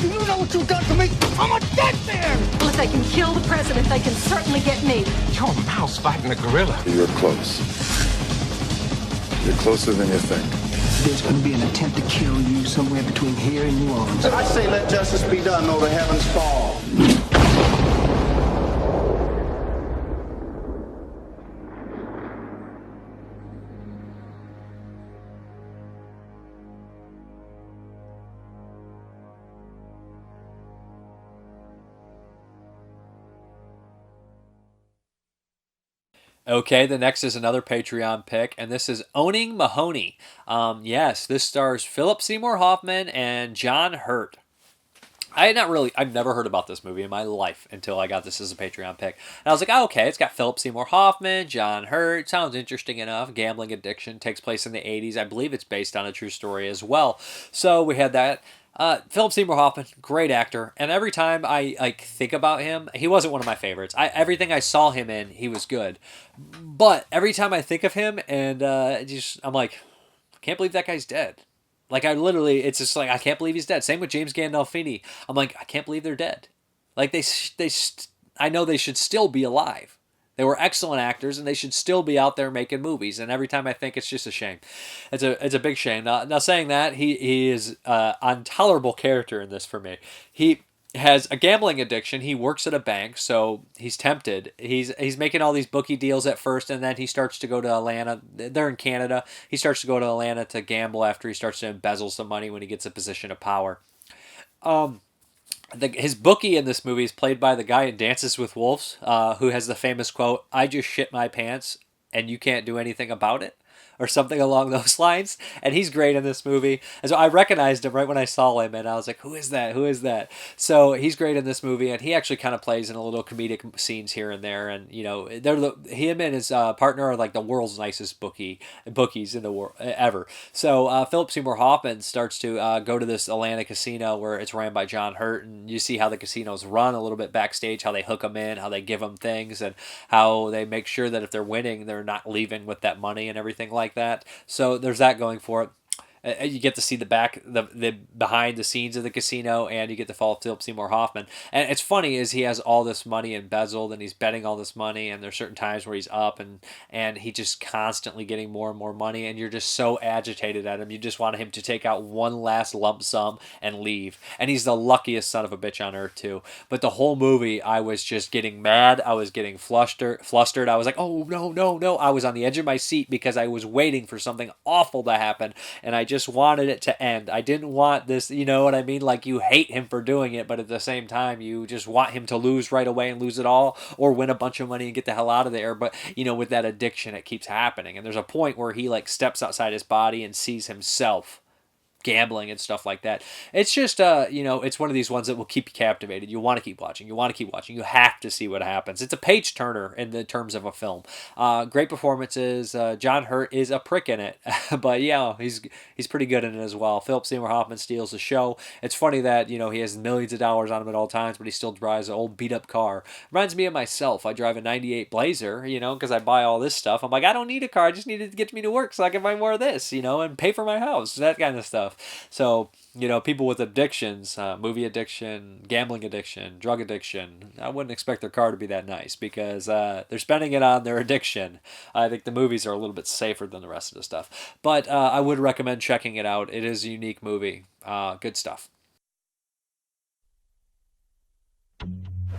Speaker 8: Do you know what you've done to me? I'm a dead man! Well, if they can kill the president, they can certainly get me.
Speaker 22: You're a mouse fighting a gorilla.
Speaker 23: You're close. You're closer than you think.
Speaker 6: There's gonna be an attempt to kill you somewhere between here and New Orleans. I say let justice be done or the heavens fall.
Speaker 1: Okay, the next is another Patreon pick, and this is Owning Mahowny. Yes, this stars Philip Seymour Hoffman and John Hurt. I've never heard about this movie in my life until I got this as a Patreon pick. And I was like, oh, okay, it's got Philip Seymour Hoffman, John Hurt, sounds interesting enough. Gambling addiction, takes place in the 80s. I believe it's based on a true story as well. So we had that. Philip Seymour Hoffman, great actor, and every time I think about him, he wasn't one of my favorites. Everything I saw him in, he was good, but every time I think of him, and I'm like, I can't believe that guy's dead. Like it's just like I can't believe he's dead. Same with James Gandolfini. I'm like, I can't believe they're dead. Like I know they should still be alive. They were excellent actors, and they should still be out there making movies. And every time I think, it's just a shame. It's a big shame. Now saying that, he is an intolerable character in this for me. He has a gambling addiction. He works at a bank, so he's tempted. He's making all these bookie deals at first, and then he starts to go to Atlanta. They're in Canada. He starts to go to Atlanta to gamble after he starts to embezzle some money when he gets a position of power. His bookie in this movie is played by the guy in Dances with Wolves, who has the famous quote, "I just shit my pants and you can't do anything about it," or something along those lines. And he's great in this movie. And so I recognized him right when I saw him, and I was like, who is that? Who is that? So he's great in this movie, and he actually kind of plays in a little comedic scenes here and there. And, you know, him and his partner are like the world's nicest bookies in the world ever. So Philip Seymour Hoffman starts to go to this Atlanta casino where it's ran by John Hurt, and you see how the casino's run a little bit backstage, how they hook them in, how they give them things, and how they make sure that if they're winning, they're not leaving with that money and everything like that. So there's that going for it. You get to see the behind the scenes of the casino, and you get to follow Philip Seymour Hoffman. And it's funny is he has all this money embezzled, and he's betting all this money, and there's certain times where he's up, and he just constantly getting more and more money, and you're just so agitated at him. You just want him to take out one last lump sum and leave. And he's the luckiest son of a bitch on earth too. But the whole movie, I was just getting mad. I was getting flustered. I was like, oh no. I was on the edge of my seat because I was waiting for something awful to happen, and I just wanted it to end. I didn't want this, you know what I mean? Like, you hate him for doing it, but at the same time, you just want him to lose right away and lose it all, or win a bunch of money and get the hell out of there. But, you know, with that addiction, it keeps happening. And there's a point where he, like, steps outside his body and sees himself gambling and stuff like that. It's just, you know, it's one of these ones that will keep you captivated. You want to keep watching. You have to see what happens. It's a page turner in the terms of a film. Great performances. John Hurt is a prick in it, but yeah, he's pretty good in it as well. Philip Seymour Hoffman steals the show. It's funny that, you know, he has millions of dollars on him at all times, but he still drives an old beat up car. Reminds me of myself. I drive a 98 Blazer, you know, because I buy all this stuff. I'm like, I don't need a car. I just need it to get me to work so I can buy more of this, you know, and pay for my house, that kind of stuff. So, you know, people with addictions, movie addiction, gambling addiction, drug addiction, I wouldn't expect their car to be that nice because they're spending it on their addiction. I think the movies are a little bit safer than the rest of the stuff. But I would recommend checking it out. It is a unique movie. Good stuff.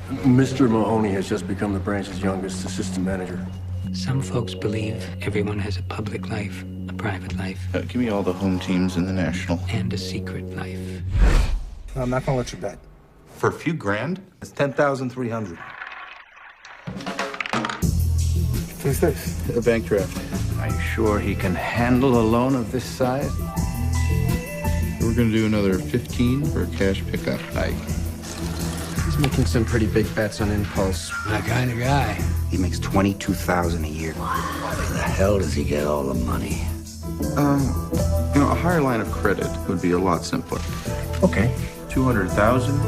Speaker 23: Mr. Mahowny has just become the branch's youngest assistant manager.
Speaker 9: Some folks believe everyone has a public life, a private life.
Speaker 23: Give me all the home teams in the National.
Speaker 9: And a secret life.
Speaker 7: I'm not gonna let you bet.
Speaker 23: For a few grand?
Speaker 6: It's 10,300.
Speaker 7: Who's this?
Speaker 23: A bank draft.
Speaker 21: Are you sure he can handle a loan of this size?
Speaker 23: We're gonna do another 15 for a cash pickup.
Speaker 6: He's making some pretty big bets on impulse.
Speaker 9: My kind of guy.
Speaker 6: He makes $22,000 a year.
Speaker 21: Where the hell does he get all the money?
Speaker 23: A higher line of credit would be a lot simpler.
Speaker 6: Okay.
Speaker 23: 200,000.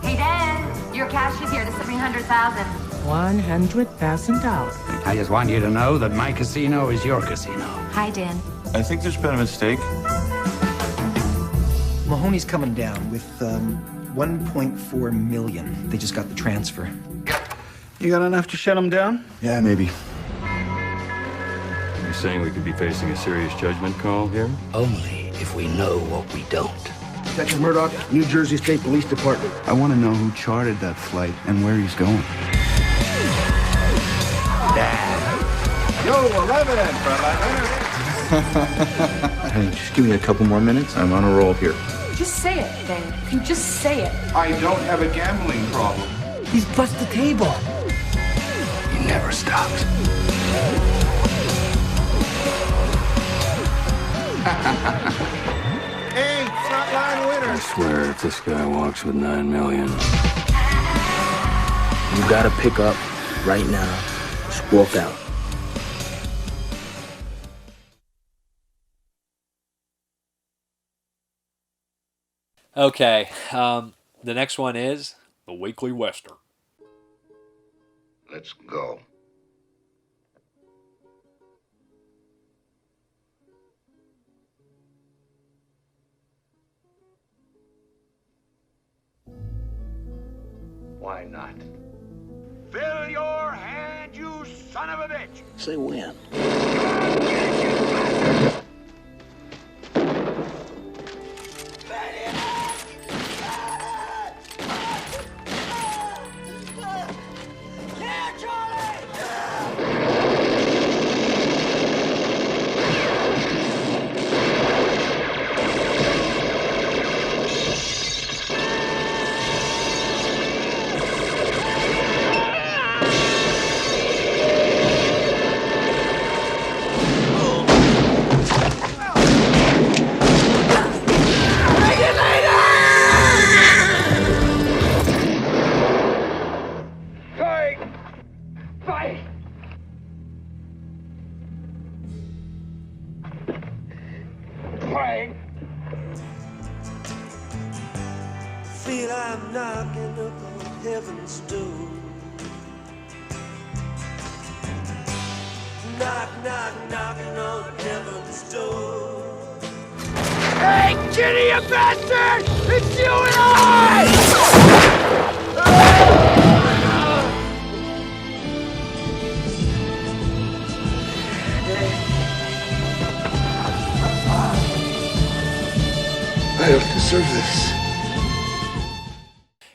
Speaker 19: Hey, Dan, your cash is here. This is $300,000.
Speaker 9: $100,000. I just want you to know that my casino is your casino.
Speaker 19: Hi, Dan.
Speaker 23: I think there's been a mistake.
Speaker 6: Mahowny's coming down with 1.4 million. They just got the transfer.
Speaker 23: You got enough to shut him down? Yeah, maybe.
Speaker 10: You're saying we could be facing a serious judgment call here?
Speaker 21: Only if we know what we don't.
Speaker 6: Detective Murdoch, New Jersey State Police Department.
Speaker 23: I want to know who chartered that flight and where he's going.
Speaker 6: Yo, 11 for 11.
Speaker 23: Hey, just give me a couple more minutes. I'm on a roll here.
Speaker 8: Just say it, Dan. If you just say it.
Speaker 23: I don't have a gambling problem.
Speaker 9: He's bust the table.
Speaker 21: He never stops.
Speaker 6: Hey, frontline winner.
Speaker 10: I swear, if this guy walks with $9 million.
Speaker 6: You gotta pick up right now. Just walk out.
Speaker 1: Okay, the next one is The Weekly Western.
Speaker 21: Let's go. Why not?
Speaker 15: Fill your hand, you son of a bitch!
Speaker 21: Say when.
Speaker 15: Feel I'm knocking up on heaven's door. Knock, knock, knocking on heaven's door. Hey, Kitty, you bastard! It's you and I!
Speaker 23: I don't deserve this.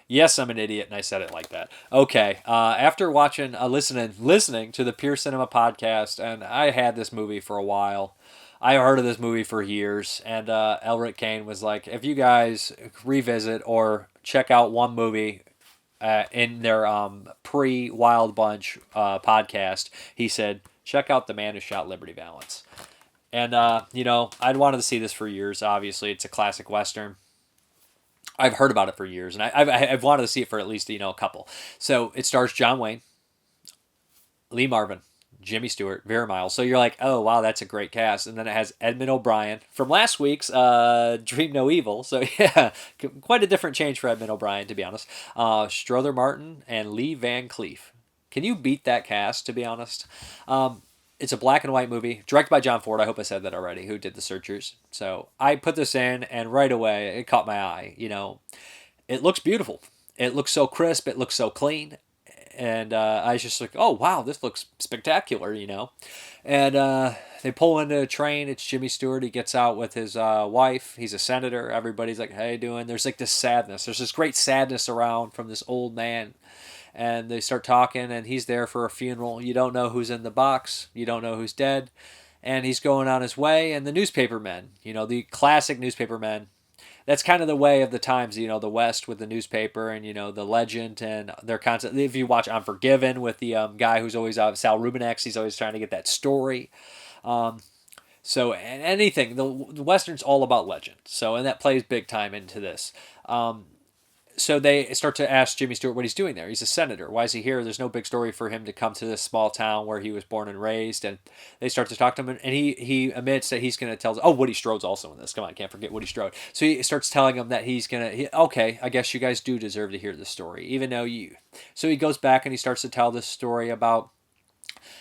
Speaker 1: Yes, I'm an idiot, and I said it like that. Okay, after watching, listening to the Pure Cinema podcast, and I had this movie for a while. I heard of this movie for years, and Elric Kane was like, if you guys revisit or check out one movie in their pre-Wild Bunch podcast, he said, check out The Man Who Shot Liberty Valance. And, I'd wanted to see this for years, obviously. It's a classic Western. I've heard about it for years, and I've wanted to see it for at least, a couple. So it stars John Wayne, Lee Marvin, Jimmy Stewart, Vera Miles. So you're like, oh, wow, that's a great cast. And then it has Edmund O'Brien from last week's Dream No Evil. So, yeah, quite a different change for Edmund O'Brien, to be honest. Strother Martin and Lee Van Cleef. Can you beat that cast, to be honest? It's a black and white movie, directed by John Ford. I hope I said that already, who did The Searchers. So I put this in, and right away, it caught my eye. It looks beautiful. It looks so crisp. It looks so clean. And I was just like, oh, wow, this looks spectacular, And they pull into a train. It's Jimmy Stewart. He gets out with his wife. He's a senator. Everybody's like, how you doing? There's like this sadness. There's this great sadness around from this old man. and they start talking, and he's there for a funeral. You don't know who's in the box. You don't know who's dead. And he's going on his way, and the newspaper men, the classic newspaper men, that's kind of the way of the times, the West with the newspaper and, the legend and their concept. If you watch Unforgiven with the guy who's always Sal Rubinex, he's always trying to get that story. So anything, the Western's all about legend. So, and that plays big time into this. So they start to ask Jimmy Stewart what he's doing there. He's a senator. Why is he here? There's no big story for him to come to this small town where he was born and raised. And they start to talk to him, and he admits that he's going to tell. Oh, Woody Strode's also in this. Come on, I can't forget Woody Strode. So he starts telling him that he's going to. Okay, I guess you guys do deserve to hear this story, even though you. So he goes back and he starts to tell this story about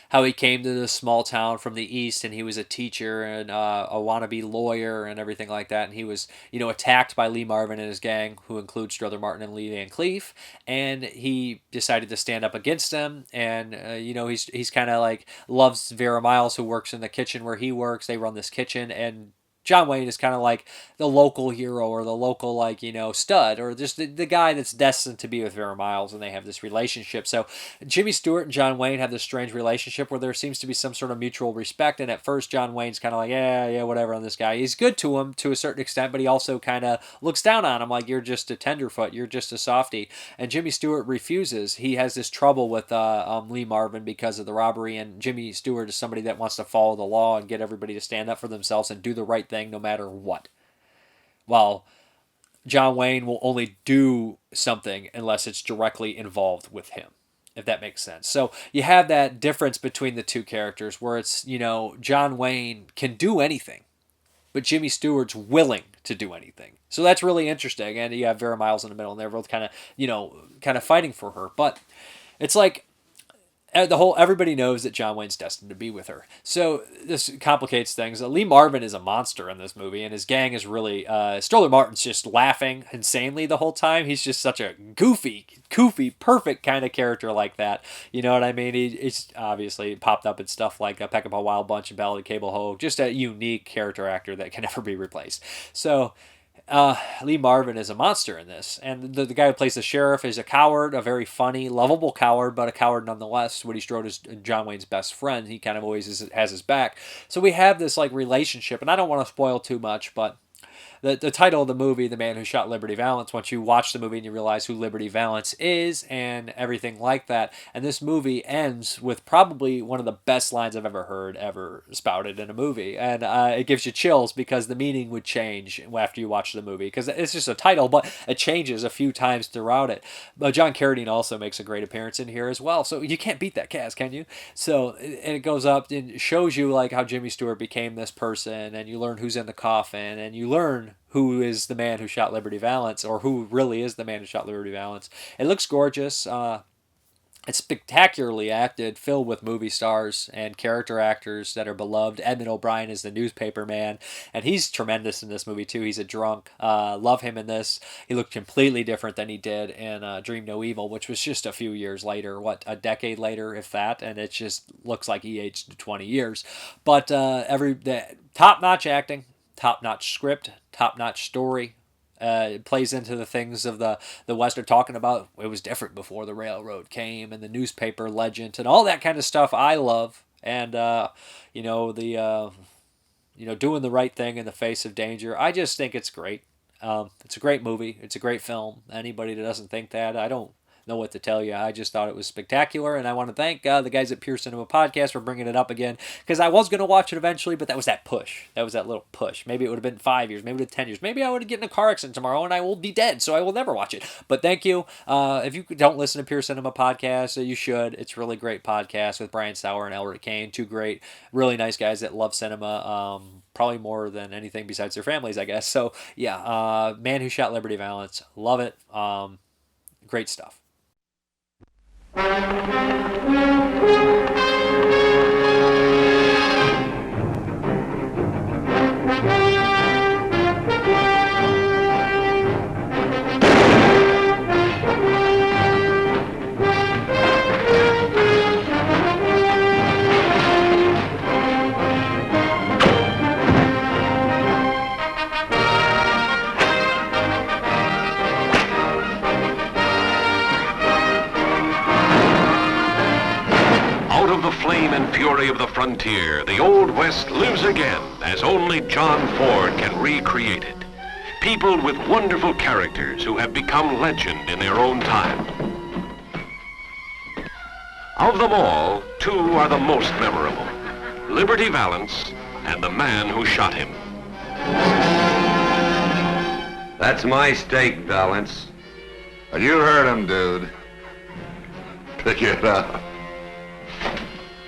Speaker 1: how he came to this small town from the East, and he was a teacher and a wannabe lawyer and everything like that. And he was, attacked by Lee Marvin and his gang, who includes Strother Martin and Lee Van Cleef. And he decided to stand up against them. And, he's kind of like loves Vera Miles, who works in the kitchen where he works. They run this kitchen, and John Wayne is kind of like the local hero or the local, stud, or just the guy that's destined to be with Vera Miles, and they have this relationship. So Jimmy Stewart and John Wayne have this strange relationship where there seems to be some sort of mutual respect, and at first John Wayne's kind of like, yeah, whatever on this guy. He's good to him to a certain extent, but he also kind of looks down on him like, you're just a tenderfoot, you're just a softie. And Jimmy Stewart refuses. He has this trouble with Lee Marvin because of the robbery, and Jimmy Stewart is somebody that wants to follow the law and get everybody to stand up for themselves and do the right thing no matter what. While John Wayne will only do something unless it's directly involved with him, if that makes sense. So you have that difference between the two characters where it's, John Wayne can do anything, but Jimmy Stewart's willing to do anything. So that's really interesting. And you have Vera Miles in the middle, and they're both kind of fighting for her. But it's like, everybody knows that John Wayne's destined to be with her. So this complicates things. Lee Marvin is a monster in this movie, and his gang is really... Strother Martin's just laughing insanely the whole time. He's just such a goofy, perfect kind of character like that. You know what I mean? He's obviously popped up in stuff like Peckinpah Wild Bunch and Ballad of Cable Ho. Just a unique character actor that can never be replaced. So... Lee Marvin is a monster in this, and the guy who plays the sheriff is a coward, a very funny, lovable coward, but a coward nonetheless. Woody Strode is John Wayne's best friend. He kind of always has his back. So we have this relationship, and I don't want to spoil too much, but the title of the movie, The Man Who Shot Liberty Valance, once you watch the movie and you realize who Liberty Valance is and everything like that. And this movie ends with probably one of the best lines I've ever heard, ever spouted in a movie. And it gives you chills because the meaning would change after you watch the movie. Because it's just a title, but it changes a few times throughout it. But John Carradine also makes a great appearance in here as well. So you can't beat that cast, can you? So, and it goes up and shows you how Jimmy Stewart became this person, and you learn who's in the coffin, and you learn who is the man who shot Liberty Valance, or who really is the man who shot Liberty Valance. It looks gorgeous. It's spectacularly acted, filled with movie stars and character actors that are beloved. Edmund O'Brien is the newspaper man, and he's tremendous in this movie too. He's a drunk. Love him in this. He looked completely different than he did in Dream No Evil, which was just a few years later, a decade later, if that, and it just looks like he aged 20 years. But top-notch acting, top-notch script, top-notch story. It plays into the things of the West are talking about. It was different before the railroad came, and the newspaper legend and all that kind of stuff I love. And doing the right thing in the face of danger. I just think it's great. It's a great movie. It's a great film. Anybody that doesn't think that, I don't know what to tell you. I just thought it was spectacular, and I want to thank the guys at Pure Cinema Podcast for bringing it up again, because I was going to watch it eventually, but that was that push. That was that little push. Maybe it would have been 5 years, maybe it would have 10 years. Maybe I would have get in a car accident tomorrow, and I will be dead, so I will never watch it. But thank you. If you don't listen to Pure Cinema Podcast, you should. It's a really great podcast with Brian Sauer and Elric Kane, two great, really nice guys that love cinema, probably more than anything besides their families, I guess. So, yeah, Man Who Shot Liberty Valance, love it. Great stuff.
Speaker 4: frontier, the Old West lives again as only John Ford can recreate it. People with wonderful characters who have become legend in their own time. Of them all, two are the most memorable. Liberty Valance and the man who shot him.
Speaker 11: That's my steak, Valance.
Speaker 12: Well, you heard him, dude. Pick it up.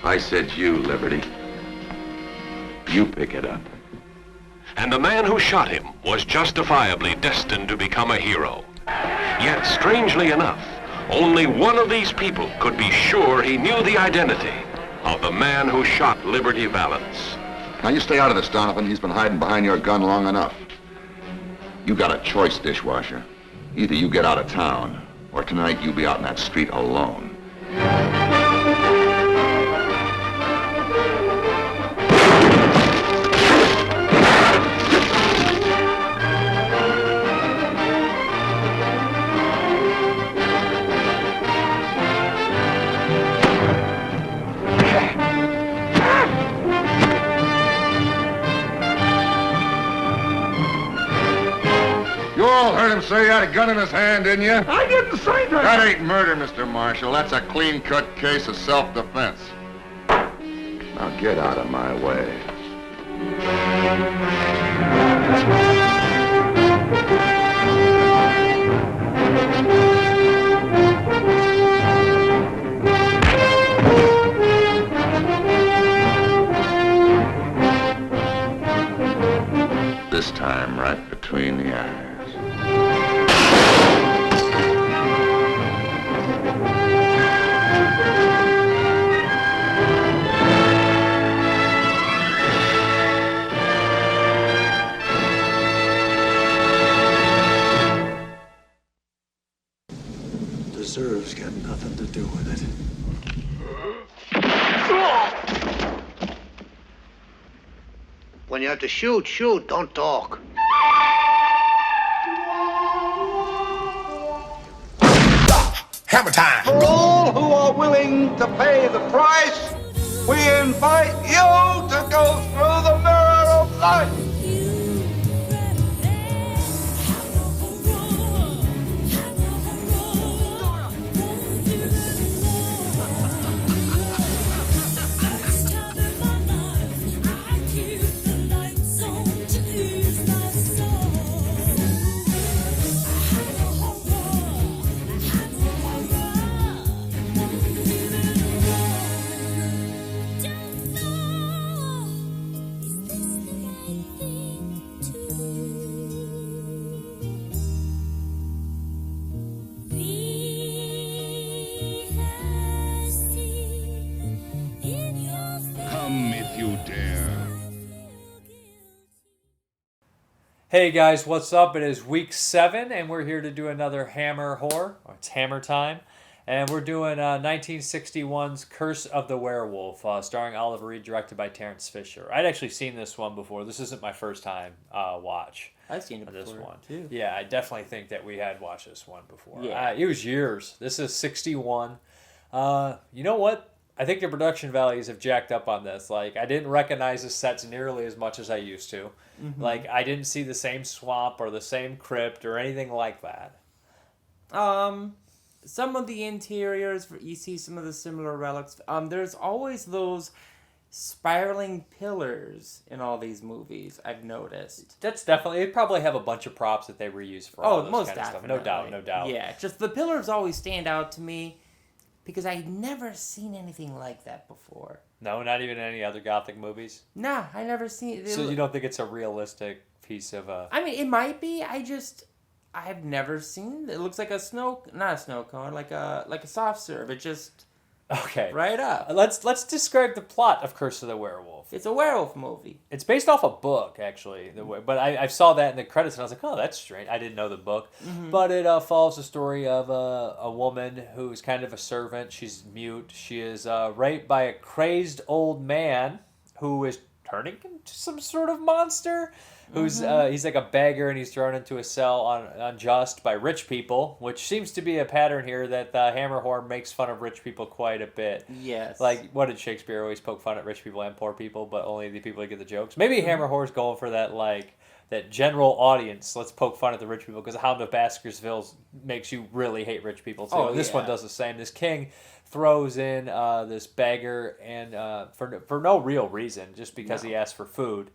Speaker 11: I said you, Liberty. You pick it up.
Speaker 4: And the man who shot him was justifiably destined to become a hero. Yet, strangely enough, only one of these people could be sure he knew the identity of the man who shot Liberty Valance.
Speaker 12: Now you stay out of this, Donovan. He's been hiding behind your gun long enough. You got a choice, dishwasher. Either you get out of town, or tonight you be out in that street alone. You all heard him say he had a gun in his hand, didn't you?
Speaker 8: I didn't say that.
Speaker 12: That ain't murder, Mr. Marshall. That's a clean-cut case of self-defense. Now get out of my way. This time, right between the eyes.
Speaker 6: Deserves got nothing to do with it.
Speaker 21: When you have to shoot, shoot, don't talk.
Speaker 8: Hammer time.
Speaker 6: For all who are willing to pay the price, we invite you to go through the mirror of life.
Speaker 1: Hey guys, what's up? It is week 7, and we're here to do another Hammer horror. It's Hammer time, and we're doing 1961's Curse of the Werewolf, starring Oliver Reed, directed by Terrence Fisher. I'd actually seen this one before. This isn't my first time watch.
Speaker 13: I've seen it
Speaker 1: this
Speaker 13: before,
Speaker 1: one
Speaker 13: too.
Speaker 1: Yeah, I definitely think that we had watched this one before.
Speaker 13: Yeah.
Speaker 1: It was years. This is 61. You know what? I think the production values have jacked up on this. Like, I didn't recognize the sets nearly as much as I used to.
Speaker 13: Mhm.
Speaker 1: Like, I didn't see the same swamp or the same crypt or anything like that.
Speaker 13: Some of the interiors, you see some of the similar relics. There's always those spiraling pillars in all these movies, I've noticed.
Speaker 1: That's definitely, they probably have a bunch of props that they reuse for all this
Speaker 13: most
Speaker 1: kind of stuff.
Speaker 13: definitely.
Speaker 1: No doubt, no doubt.
Speaker 13: Yeah, just the pillars always stand out to me because I'd never seen anything like that before.
Speaker 1: No, not even any other Gothic movies?
Speaker 13: Nah, I never seen it.
Speaker 1: So you don't think it's a realistic piece of...
Speaker 13: I mean, it might be. I've never seen it. It looks like not a snow cone, like a soft serve. It just...
Speaker 1: Okay.
Speaker 13: Right up.
Speaker 1: Let's describe the plot of Curse of the Werewolf.
Speaker 13: It's a werewolf movie.
Speaker 1: It's based off a book, actually. But I saw that in the credits, and I was like, oh, that's strange. I didn't know the book.
Speaker 13: Mhm.
Speaker 1: But it follows the story of a woman who's kind of a servant. She's mute. She is raped by a crazed old man who is turning into some sort of monster. Who's he's like a beggar, and he's thrown into a cell unjust by rich people, which seems to be a pattern here that Hammerhorn makes fun of rich people quite a bit.
Speaker 13: Yes.
Speaker 1: Like, what did Shakespeare always poke fun at rich people and poor people, but only the people that get the jokes? Maybe Hammerhorn's going for that, like, that general audience. Let's poke fun at the rich people, because Hound of Baskerville makes you really hate rich people too.
Speaker 13: Oh,
Speaker 1: This one does the same. This king throws in this beggar, and for no real reason, just because he asked for food.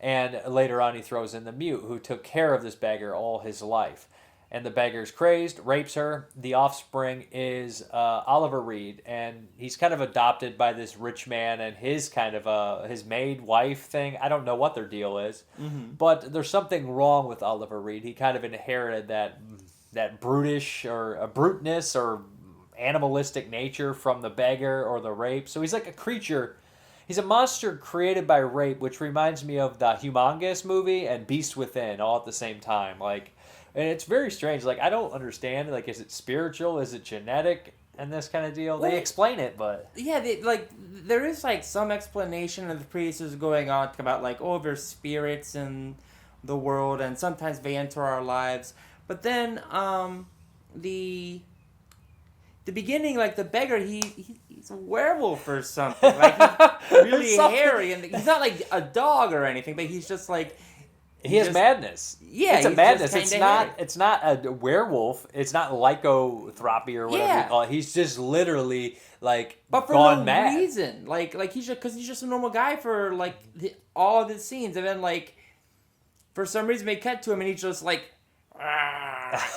Speaker 1: And later on, he throws in the mute, who took care of this beggar all his life. And the beggar's crazed, rapes her. The offspring is Oliver Reed, and he's kind of adopted by this rich man and his kind of his maid wife thing. I don't know what their deal is, but there's something wrong with Oliver Reed. He kind of inherited that brutish or a bruteness or animalistic nature from the beggar or the rape. So he's like a creature. He's a monster created by rape, which reminds me of the Humongous movie and Beast Within all at the same time. Like, and it's very strange. Like, I don't understand. Like, is it spiritual? Is it genetic? And this kind of deal. They explain it, but
Speaker 13: yeah, there is like some explanation of the priest is going on about like, oh, there's spirits in the world, and sometimes they enter our lives. But then the beginning, like the beggar, he's a werewolf or something. Like, he's really hairy, and he's not like a dog or anything, but he's just like
Speaker 1: he has madness.
Speaker 13: Yeah,
Speaker 1: it's a madness. It's not.
Speaker 13: hairy.
Speaker 1: It's not a werewolf. It's not lycanthropy or whatever you call it. He's just literally like
Speaker 13: but for
Speaker 1: gone
Speaker 13: no
Speaker 1: mad.
Speaker 13: reason. Like he's just because he's just a normal guy for like all of his scenes, and then like for some reason they cut to him, and he's just like.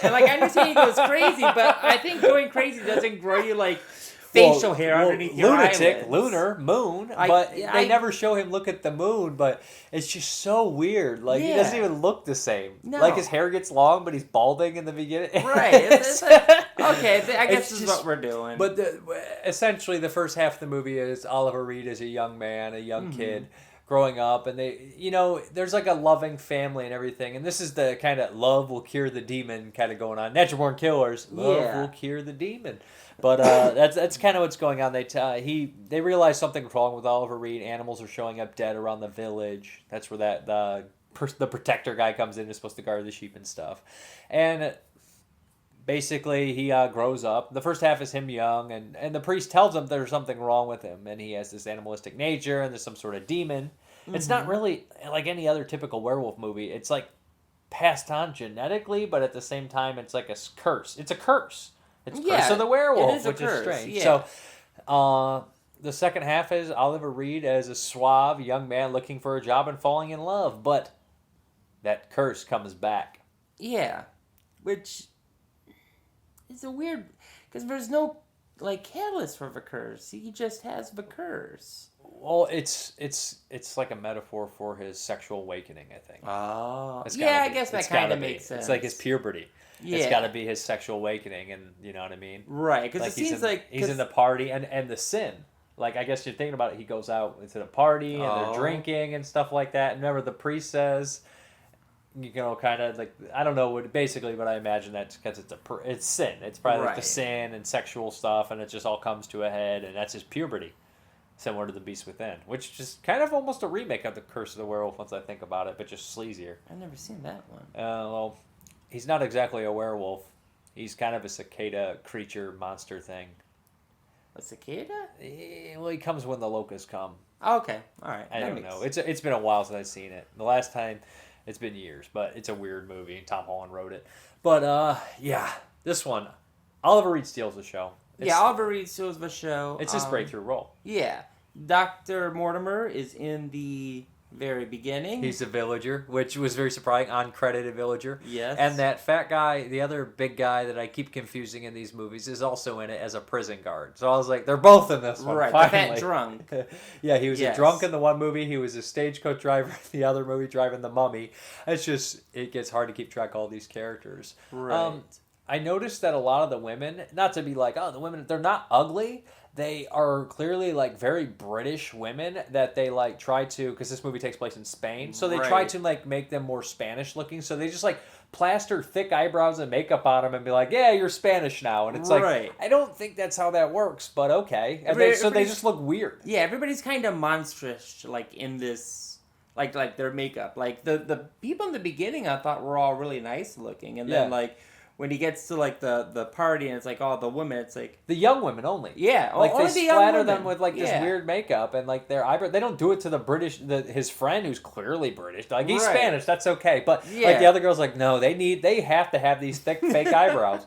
Speaker 13: And like I understand he goes crazy, but I think going crazy doesn't grow you like facial hair underneath your
Speaker 1: lunatic,
Speaker 13: eyelids.
Speaker 1: lunar, moon. But they never show him look at the moon. But it's just so weird. Like he doesn't even look the same.
Speaker 13: No.
Speaker 1: Like his hair gets long, but he's balding in the beginning.
Speaker 13: Right. It's okay, I guess this is what we're doing.
Speaker 1: But essentially, the first half of the movie is Oliver Reed is a young man, a young kid. Growing up, and they, there's like a loving family and everything, and this is the kind of love will cure the demon kind of going on. Natural Born Killers, love will cure the demon, but that's kind of what's going on. They realize something's wrong with Oliver Reed. Animals are showing up dead around the village. That's where the protector guy comes in, is supposed to guard the sheep and stuff, and basically he grows up. The first half is him young, and the priest tells him there's something wrong with him, and he has this animalistic nature, and there's some sort of demon. It's not really like any other typical werewolf movie. It's like passed on genetically, but at the same time it's like a curse. It's a curse. It's Curse of the Werewolf, which is strange.
Speaker 13: Yeah.
Speaker 1: So the second half is Oliver Reed as a suave young man looking for a job and falling in love, but that curse comes back.
Speaker 13: Yeah, which is a weird, because there's no like catalyst for the curse. He just has the curse.
Speaker 1: Well, it's like a metaphor for his sexual awakening, I think.
Speaker 13: Oh, yeah, I guess that kind of makes sense.
Speaker 1: It's like his puberty.
Speaker 13: Yeah.
Speaker 1: It's got to be his sexual awakening, and you know what I mean?
Speaker 13: Right, because it seems like
Speaker 1: he's in the party, and the sin. Like, I guess you're thinking about it, he goes out into the party, and they're drinking and stuff like that. And remember, the priest says, kind of like, I don't know what basically, but I imagine that's because it's sin. It's probably like the sin and sexual stuff, and it just all comes to a head, and that's his puberty. Similar to The Beast Within, which is kind of almost a remake of The Curse of the Werewolf once I think about it, but just sleazier.
Speaker 13: I've never seen that one.
Speaker 1: Well, he's not exactly a werewolf. He's kind of a cicada creature monster thing.
Speaker 13: A cicada?
Speaker 1: Well, he comes when the locusts come.
Speaker 13: Oh, okay, all right.
Speaker 1: I don't know. It's been a while since I've seen it. The last time, it's been years, but it's a weird movie. Tom Holland wrote it. But, yeah, this one, Oliver Reed steals the show.
Speaker 13: Oliver Reed steals the show.
Speaker 1: It's his breakthrough role.
Speaker 13: Yeah. Dr. Mortimer is in the very beginning.
Speaker 1: He's a villager, which was very surprising, uncredited villager.
Speaker 13: Yes.
Speaker 1: And that fat guy, the other big guy that I keep confusing in these movies, is also in it as a prison guard. So I was like, they're both in this one.
Speaker 13: Right,
Speaker 1: finally.
Speaker 13: the fat drunk.
Speaker 1: Yeah, he was a drunk in the one movie. He was a stagecoach driver in the other movie, driving the mummy. It gets hard to keep track of all these characters.
Speaker 13: Right.
Speaker 1: I noticed that a lot of the women, not to be like, the women, they're not ugly. They are clearly like very British women that they like try to, because this movie takes place in Spain, so they try to like make them more Spanish looking. So they just like plaster thick eyebrows and makeup on him and be like, yeah, you're Spanish now. And it's like, I don't think that's how that works, but okay. And so they just look weird.
Speaker 13: Yeah, everybody's kind of monstrous, like, in this, like their makeup. Like, the people in the beginning I thought were all really nice looking. And then, like, when he gets to, like, the party and it's like all the women, it's like...
Speaker 1: The young women only.
Speaker 13: Yeah.
Speaker 1: Like,
Speaker 13: only
Speaker 1: they
Speaker 13: the young
Speaker 1: splatter
Speaker 13: women.
Speaker 1: them with, like, this weird makeup and, like, their eyebrows. They don't do it to the British, his friend who's clearly British. Like, he's Spanish, that's okay. But, like, the other girl's like, no, they have to have these thick, fake eyebrows.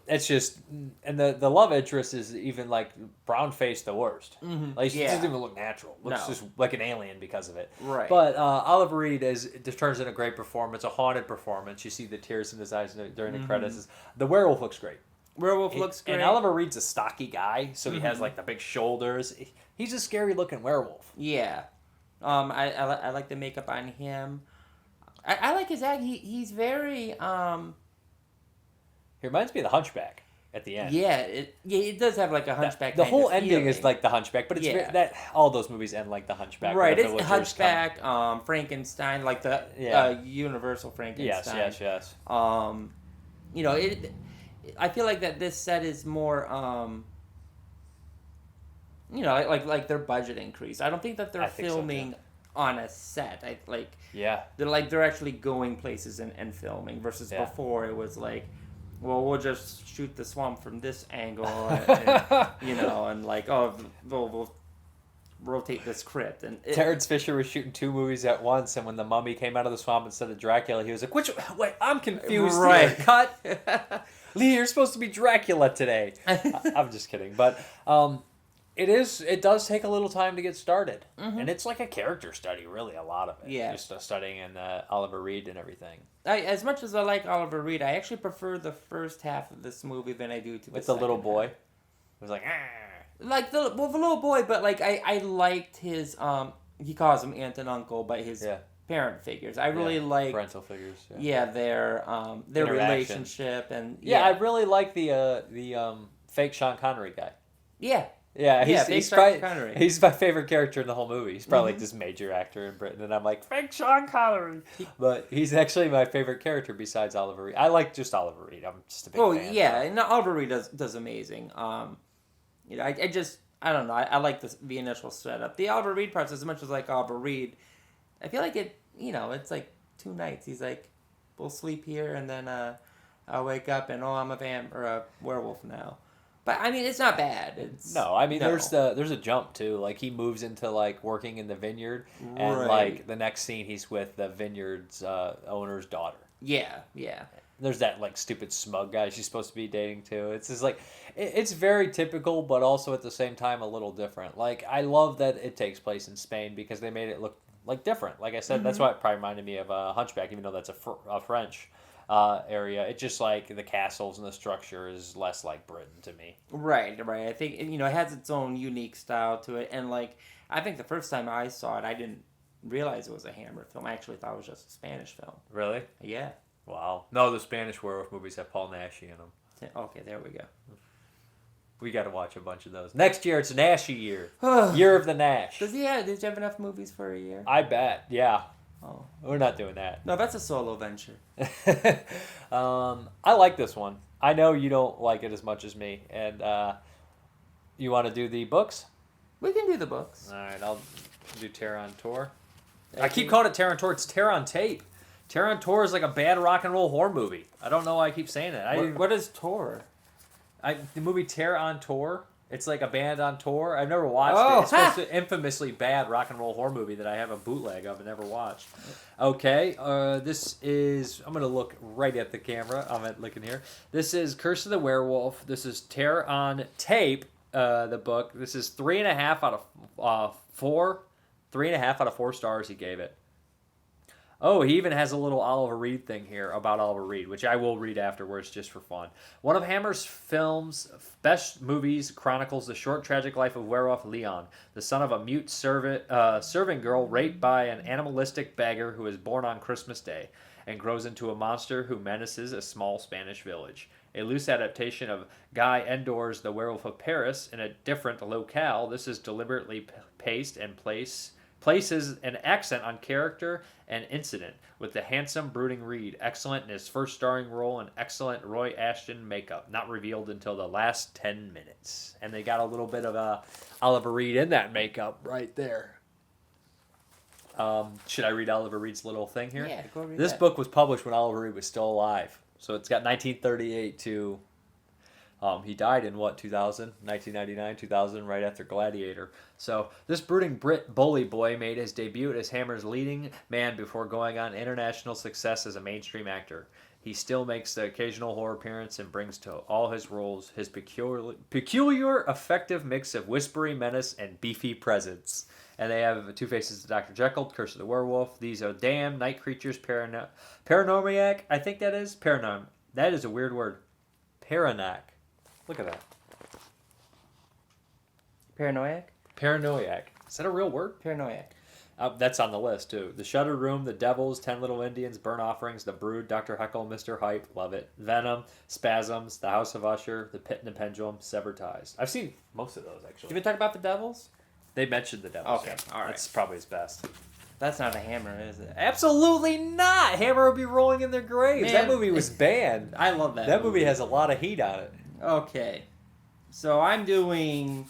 Speaker 1: It's just... And the love interest is even, like, brown-faced the worst.
Speaker 13: Mm-hmm.
Speaker 1: Like, she doesn't even look natural. Looks just like an alien because of it.
Speaker 13: Right.
Speaker 1: But Oliver Reed turns in a great performance, a haunted performance. You see the tears in his eyes during the credits. The werewolf looks great.
Speaker 13: Werewolf looks great.
Speaker 1: And Oliver Reed's a stocky guy, so he has, like, the big shoulders. He's a scary-looking werewolf.
Speaker 13: Yeah. I like the makeup on him. I like his act. He's very...
Speaker 1: He reminds me of the Hunchback at the end.
Speaker 13: Yeah, it does have, like, a Hunchback
Speaker 1: The
Speaker 13: kind
Speaker 1: whole
Speaker 13: of
Speaker 1: ending
Speaker 13: feeling.
Speaker 1: is like the Hunchback, but it's all those movies end like the Hunchback.
Speaker 13: Right, it's Hunchback, Frankenstein, like the Universal Frankenstein.
Speaker 1: Yes.
Speaker 13: You know, I feel like that this set is more, you know, like their budget increased. I don't think that they're filming on a set. They're actually going places and filming versus before it was like, well, we'll just shoot the swamp from this angle, and, you know, and like, oh, we'll rotate this crypt. And
Speaker 1: Terrence Fisher was shooting 2 movies at once, and when the mummy came out of the swamp instead of Dracula, he was like, wait, I'm confused here. Cut. Lee, you're supposed to be Dracula today. I'm just kidding. But it does take a little time to get started. Mm-hmm. And it's like a character study, really, a lot of it. Yeah. Just studying Oliver Reed and everything.
Speaker 13: As much as I like Oliver Reed, I actually prefer the first half of this movie than I do to
Speaker 1: with the little boy. It was like,
Speaker 13: like the little boy, but like I liked his he calls him aunt and uncle, but his parent figures. I really like
Speaker 1: parental figures.
Speaker 13: Yeah, their relationship and
Speaker 1: I really like the fake Sean Connery guy.
Speaker 13: Yeah.
Speaker 1: Yeah, he's my favorite character in the whole movie. He's probably like this major actor in Britain, and I'm like, fake Sean Connery. But he's actually my favorite character besides Oliver Reed. I like just Oliver Reed. I'm just a big fan.
Speaker 13: Oh yeah, and Oliver Reed does amazing. You know, I don't know. I like the initial setup. The Oliver Reed parts, as much as like Oliver Reed, I feel like it. You know, it's like 2 nights. He's like, we'll sleep here, and then I'll wake up, and I'm a werewolf now. But I mean, it's not bad.
Speaker 1: There's a jump too. Like he moves into like working in the vineyard, and like the next scene he's with the vineyard's owner's daughter.
Speaker 13: Yeah.
Speaker 1: There's that like stupid smug guy she's supposed to be dating too. It's just like it's very typical, but also at the same time a little different. Like I love that it takes place in Spain because they made it look like different. Like I said, that's why it probably reminded me of Hunchback, even though that's a French area. It's just like the castles and the structure is less like Britain to me.
Speaker 13: Right. I think it has its own unique style to it, and like I think the first time I saw it, I didn't realize it was a Hammer film. I actually thought it was just a Spanish film.
Speaker 1: Really?
Speaker 13: Yeah.
Speaker 1: Wow. No, the Spanish werewolf movies have Paul Naschy in them.
Speaker 13: Okay, there we go.
Speaker 1: We got to watch a bunch of those. Next year, it's Naschy year. Year of the Nash.
Speaker 13: Did you have enough movies for a year?
Speaker 1: I bet, yeah.
Speaker 13: Oh.
Speaker 1: We're not doing that.
Speaker 13: No, that's a solo venture.
Speaker 1: I like this one. I know you don't like it as much as me. And you want to do the books?
Speaker 13: We can do the books.
Speaker 1: All right, I'll do Terror on Tour. I keep calling it Terror on Tour. It's Terror on Tape. Terror on Tour is like a bad rock and roll horror movie. I don't know why I keep saying it.
Speaker 13: What is Tour?
Speaker 1: The movie Terror on Tour. It's like a band on tour. I've never watched it. It's supposed to infamously bad rock and roll horror movie that I have a bootleg of and never watched. Okay, this is... I'm going to look right at the camera. I'm looking here. This is Curse of the Werewolf. This is Terror on Tape, the book. This is 3.5 out of 4. 3.5 out of 4 stars he gave it. Oh, he even has a little Oliver Reed thing here about Oliver Reed, which I will read afterwards just for fun. One of Hammer's film's best movies chronicles the short, tragic life of werewolf Leon, the son of a mute serving girl raped by an animalistic beggar who is born on Christmas Day and grows into a monster who menaces a small Spanish village. A loose adaptation of Guy Endor's The Werewolf of Paris in a different locale, this is deliberately paced and placed places an accent on character and incident with the handsome, brooding Reed, excellent in his first starring role and excellent Roy Ashton makeup, not revealed until the last 10 minutes. And they got a little bit of Oliver Reed in that makeup right there. Should I read Oliver Reed's little thing here?
Speaker 13: Yeah, go read
Speaker 1: This
Speaker 13: that.
Speaker 1: book was published when Oliver Reed was still alive. So it's got 1938 to... he died in 2000, 1999, 2000, right after Gladiator. So this brooding Brit bully boy made his debut as Hammer's leading man before going on international success as a mainstream actor. He still makes the occasional horror appearance and brings to all his roles his peculiar, effective mix of whispery menace and beefy presence. And they have Two Faces of Dr. Jekyll, Curse of the Werewolf. These are damn night creatures, paranormiac. I think that is That is a weird word. Paranoiac. Look at that.
Speaker 13: Paranoiac?
Speaker 1: Paranoiac. Is that a real word?
Speaker 13: Paranoiac.
Speaker 1: That's on the list, too. The Shuttered Room, The Devils, 10 Little Indians, Burnt Offerings, The Brood, Dr. Heckle, Mr. Hype, love it. Venom, Spasms, The House of Usher, The Pit and the Pendulum, Severed Ties. I've seen most of those, actually.
Speaker 13: Did we talk about The Devils?
Speaker 1: They mentioned The Devils.
Speaker 13: Okay,
Speaker 1: yeah.
Speaker 13: all right.
Speaker 1: That's probably his best.
Speaker 13: That's not a Hammer, is it?
Speaker 1: Absolutely not! Hammer would be rolling in their graves.
Speaker 13: Man,
Speaker 1: that movie was banned.
Speaker 13: I love that
Speaker 1: That movie has a lot of heat on it.
Speaker 13: Okay. So I'm doing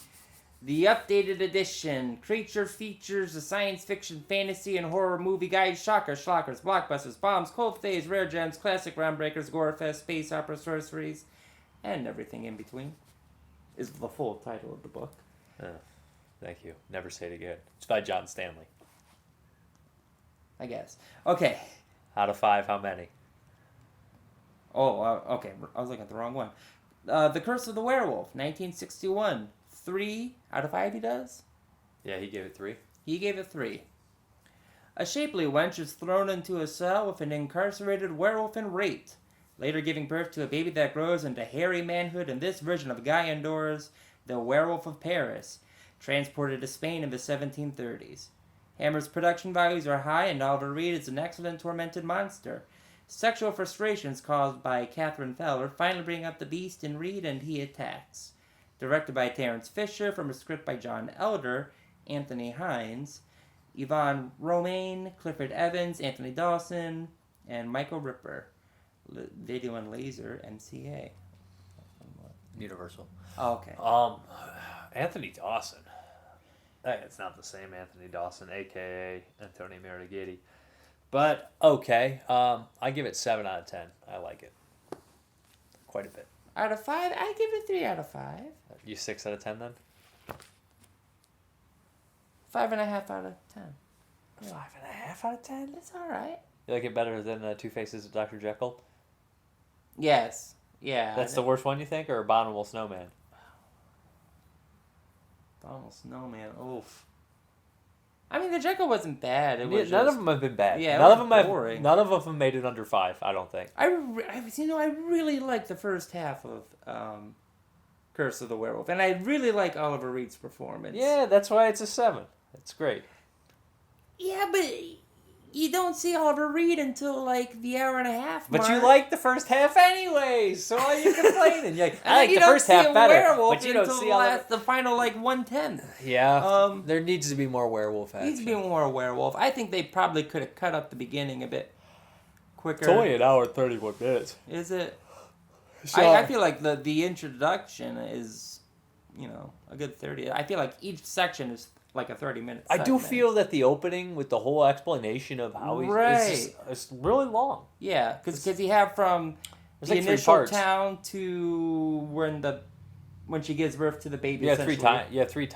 Speaker 13: the updated edition. Creature features a science fiction, fantasy, and horror movie guide. Shockers, schlockers, blockbusters, bombs, cold phase, rare gems, classic groundbreakers, gore fest, space opera, sorceries, and everything in between is the full title of the book.
Speaker 1: Thank you. Never say it again. It's by John Stanley.
Speaker 13: I guess. Okay.
Speaker 1: Out of 5, how many?
Speaker 13: Oh, okay. I was looking at the wrong one. The Curse of the Werewolf, 1961. 3 out of 5 he does?
Speaker 1: Yeah, he gave it 3.
Speaker 13: He gave it 3. A shapely wench is thrown into a cell with an incarcerated werewolf and raped, later giving birth to a baby that grows into hairy manhood in this version of Guy Andor's The Werewolf of Paris, transported to Spain in the 1730s. Hammer's production values are high, and Oliver Reed is an excellent tormented monster. Sexual frustrations caused by Catherine Feller finally bring up the beast in Reed, and he attacks. Directed by Terrence Fisher, from a script by John Elder, Anthony Hines, Yvonne Romaine, Clifford Evans, Anthony Dawson, and Michael Ripper. Video and Laser, MCA.
Speaker 1: Universal.
Speaker 13: Oh, okay.
Speaker 1: Anthony Dawson. It's not the same Anthony Dawson, a.k.a. Anthony Marighetti. But, okay. I give it 7 out of 10. I like it. Quite a bit.
Speaker 13: Out of 5, I give it 3 out of 5.
Speaker 1: You 6 out of 10 then?
Speaker 13: 5.5 out of 10.
Speaker 1: 5.5 out of 10?
Speaker 13: It's alright.
Speaker 1: You like it better than Two Faces of Dr. Jekyll?
Speaker 13: Yes. Yeah.
Speaker 1: That's the worst one, you think, or Abominable Snowman?
Speaker 13: Abominable Snowman. Oof. I mean, the Jekyll wasn't bad. It was
Speaker 1: none
Speaker 13: just,
Speaker 1: of them have been bad.
Speaker 13: Yeah,
Speaker 1: none
Speaker 13: it
Speaker 1: of
Speaker 13: was
Speaker 1: them
Speaker 13: boring.
Speaker 1: none of them have made it under 5. I don't think.
Speaker 13: I really like the first half of Curse of the Werewolf, and I really like Oliver Reed's performance.
Speaker 1: Yeah, that's why it's a 7. It's great.
Speaker 13: Yeah, but you don't see Oliver Reed until like the hour and a half mark.
Speaker 1: But you like the first half anyways, so why are you complaining? You're like, I like
Speaker 13: you
Speaker 1: the first half better, but you don't
Speaker 13: until
Speaker 1: see all
Speaker 13: the final like 1/10.
Speaker 1: Yeah, there needs to be more werewolf action.
Speaker 13: Needs to be more werewolf. I think they probably could have cut up the beginning a bit quicker.
Speaker 1: It's only an hour and 31 minutes.
Speaker 13: Is it?
Speaker 1: So,
Speaker 13: I feel like the introduction is, a good 30. I feel like each section is like a 30-minute
Speaker 1: I do feel that the opening with the whole explanation of how he's it's really long.
Speaker 13: Yeah, because you have from the
Speaker 1: like 3
Speaker 13: initial
Speaker 1: parts.
Speaker 13: town to when she gives birth to the baby.
Speaker 1: You have 3 times. You have 3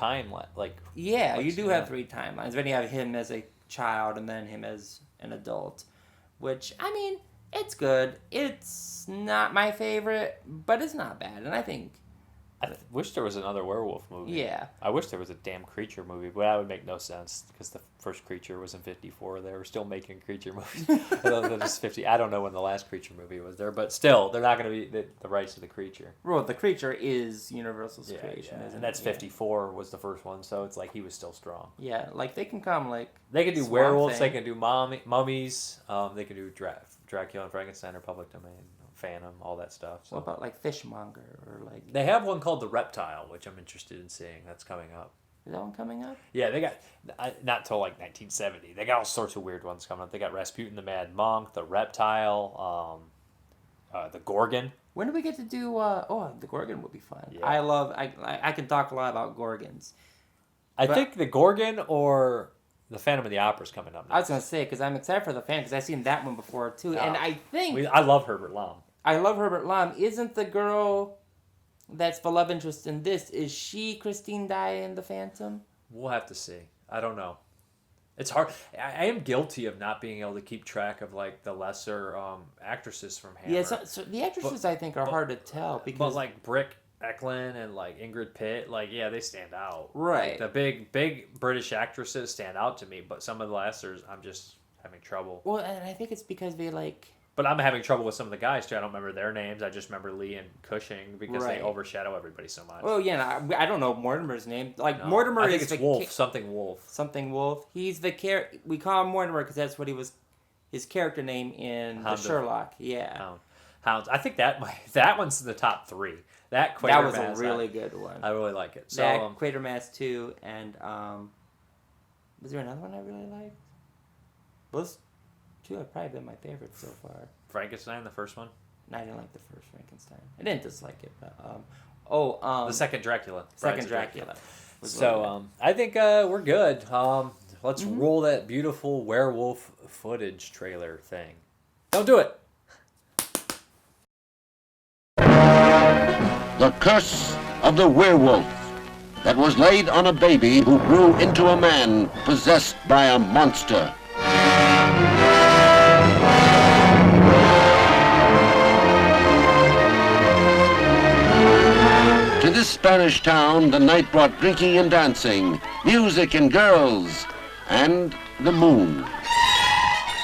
Speaker 13: Yeah, you do have 3 timelines. Then you have him as a child and then him as an adult, which I mean, it's good. It's not my favorite, but it's not bad, and I think.
Speaker 1: I wish there was another werewolf movie.
Speaker 13: Yeah.
Speaker 1: I wish there was a damn creature movie, but that would make no sense because the first creature was in 54. They were still making creature movies. Just 50. I don't know when the last creature movie was there, but still, they're not going to be the rights to the creature.
Speaker 13: Well, the creature is Universal's creation,
Speaker 1: yeah.
Speaker 13: isn't
Speaker 1: And that's
Speaker 13: it?
Speaker 1: 54 was the first one, so it's like he was still strong.
Speaker 13: Yeah, like they can come like.
Speaker 1: They can do
Speaker 13: Swamp
Speaker 1: werewolves.
Speaker 13: Thing.
Speaker 1: They can do mummies. They can do Dracula and Frankenstein or Public Domain. Phantom, all that stuff. So.
Speaker 13: What about like Fishmonger or like?
Speaker 1: They have one called The Reptile, which I'm interested in seeing. That's coming up.
Speaker 13: Is that one coming up?
Speaker 1: Yeah, they got not till like 1970. They got all sorts of weird ones coming up. They got Rasputin the Mad Monk, the Reptile, the Gorgon.
Speaker 13: When do we get to do? The Gorgon would be fun.
Speaker 1: Yeah.
Speaker 13: I can talk a lot about Gorgons.
Speaker 1: I think the Gorgon or the Phantom of the Opera is coming up next.
Speaker 13: I was gonna say because I'm excited for the Phantom because I've seen that one before too, and I think
Speaker 1: I love Herbert Lom.
Speaker 13: I love Herbert Lom. Isn't the girl that's the love interest in this? Is she Christine Dye in the Phantom?
Speaker 1: We'll have to see. I don't know. It's hard. I am guilty of not being able to keep track of like the lesser actresses from Hammer.
Speaker 13: Yeah, so the actresses I think are hard to tell because
Speaker 1: but like Brick Eklund and like Ingrid Pitt, like they stand out.
Speaker 13: Right.
Speaker 1: Like, the big British actresses stand out to me, but some of the lessers I'm just having trouble.
Speaker 13: Well, and I think it's because they like.
Speaker 1: But I'm having trouble with some of the guys too. I don't remember their names. I just remember Lee and Cushing because
Speaker 13: Right.
Speaker 1: they overshadow everybody so much.
Speaker 13: Well, yeah, I don't know Mortimer's name. Like
Speaker 1: No,
Speaker 13: Mortimer
Speaker 1: I think
Speaker 13: is
Speaker 1: it's
Speaker 13: the
Speaker 1: Wolf. Something Wolf.
Speaker 13: Something Wolf. He's the we call him Mortimer because that's what he was, his character name in the Sherlock. Yeah.
Speaker 1: Hounds. I think that one's in the top 3. That
Speaker 13: was
Speaker 1: Quatermass,
Speaker 13: a really good one.
Speaker 1: I really like it. So
Speaker 13: that Quatermass 2 and was there another one I really liked? Those 2 have probably been my favorites so far.
Speaker 1: Frankenstein, the first one.
Speaker 13: No, I didn't like the first Frankenstein. I didn't dislike it, but
Speaker 1: the second Dracula.
Speaker 13: Second Dracula.
Speaker 1: So I think we're good. Let's roll that beautiful werewolf footage trailer thing. Don't do it.
Speaker 14: The curse of the werewolf that was laid on a baby who grew into a man possessed by a monster. To this Spanish town, the night brought drinking and dancing, music and girls, and the moon.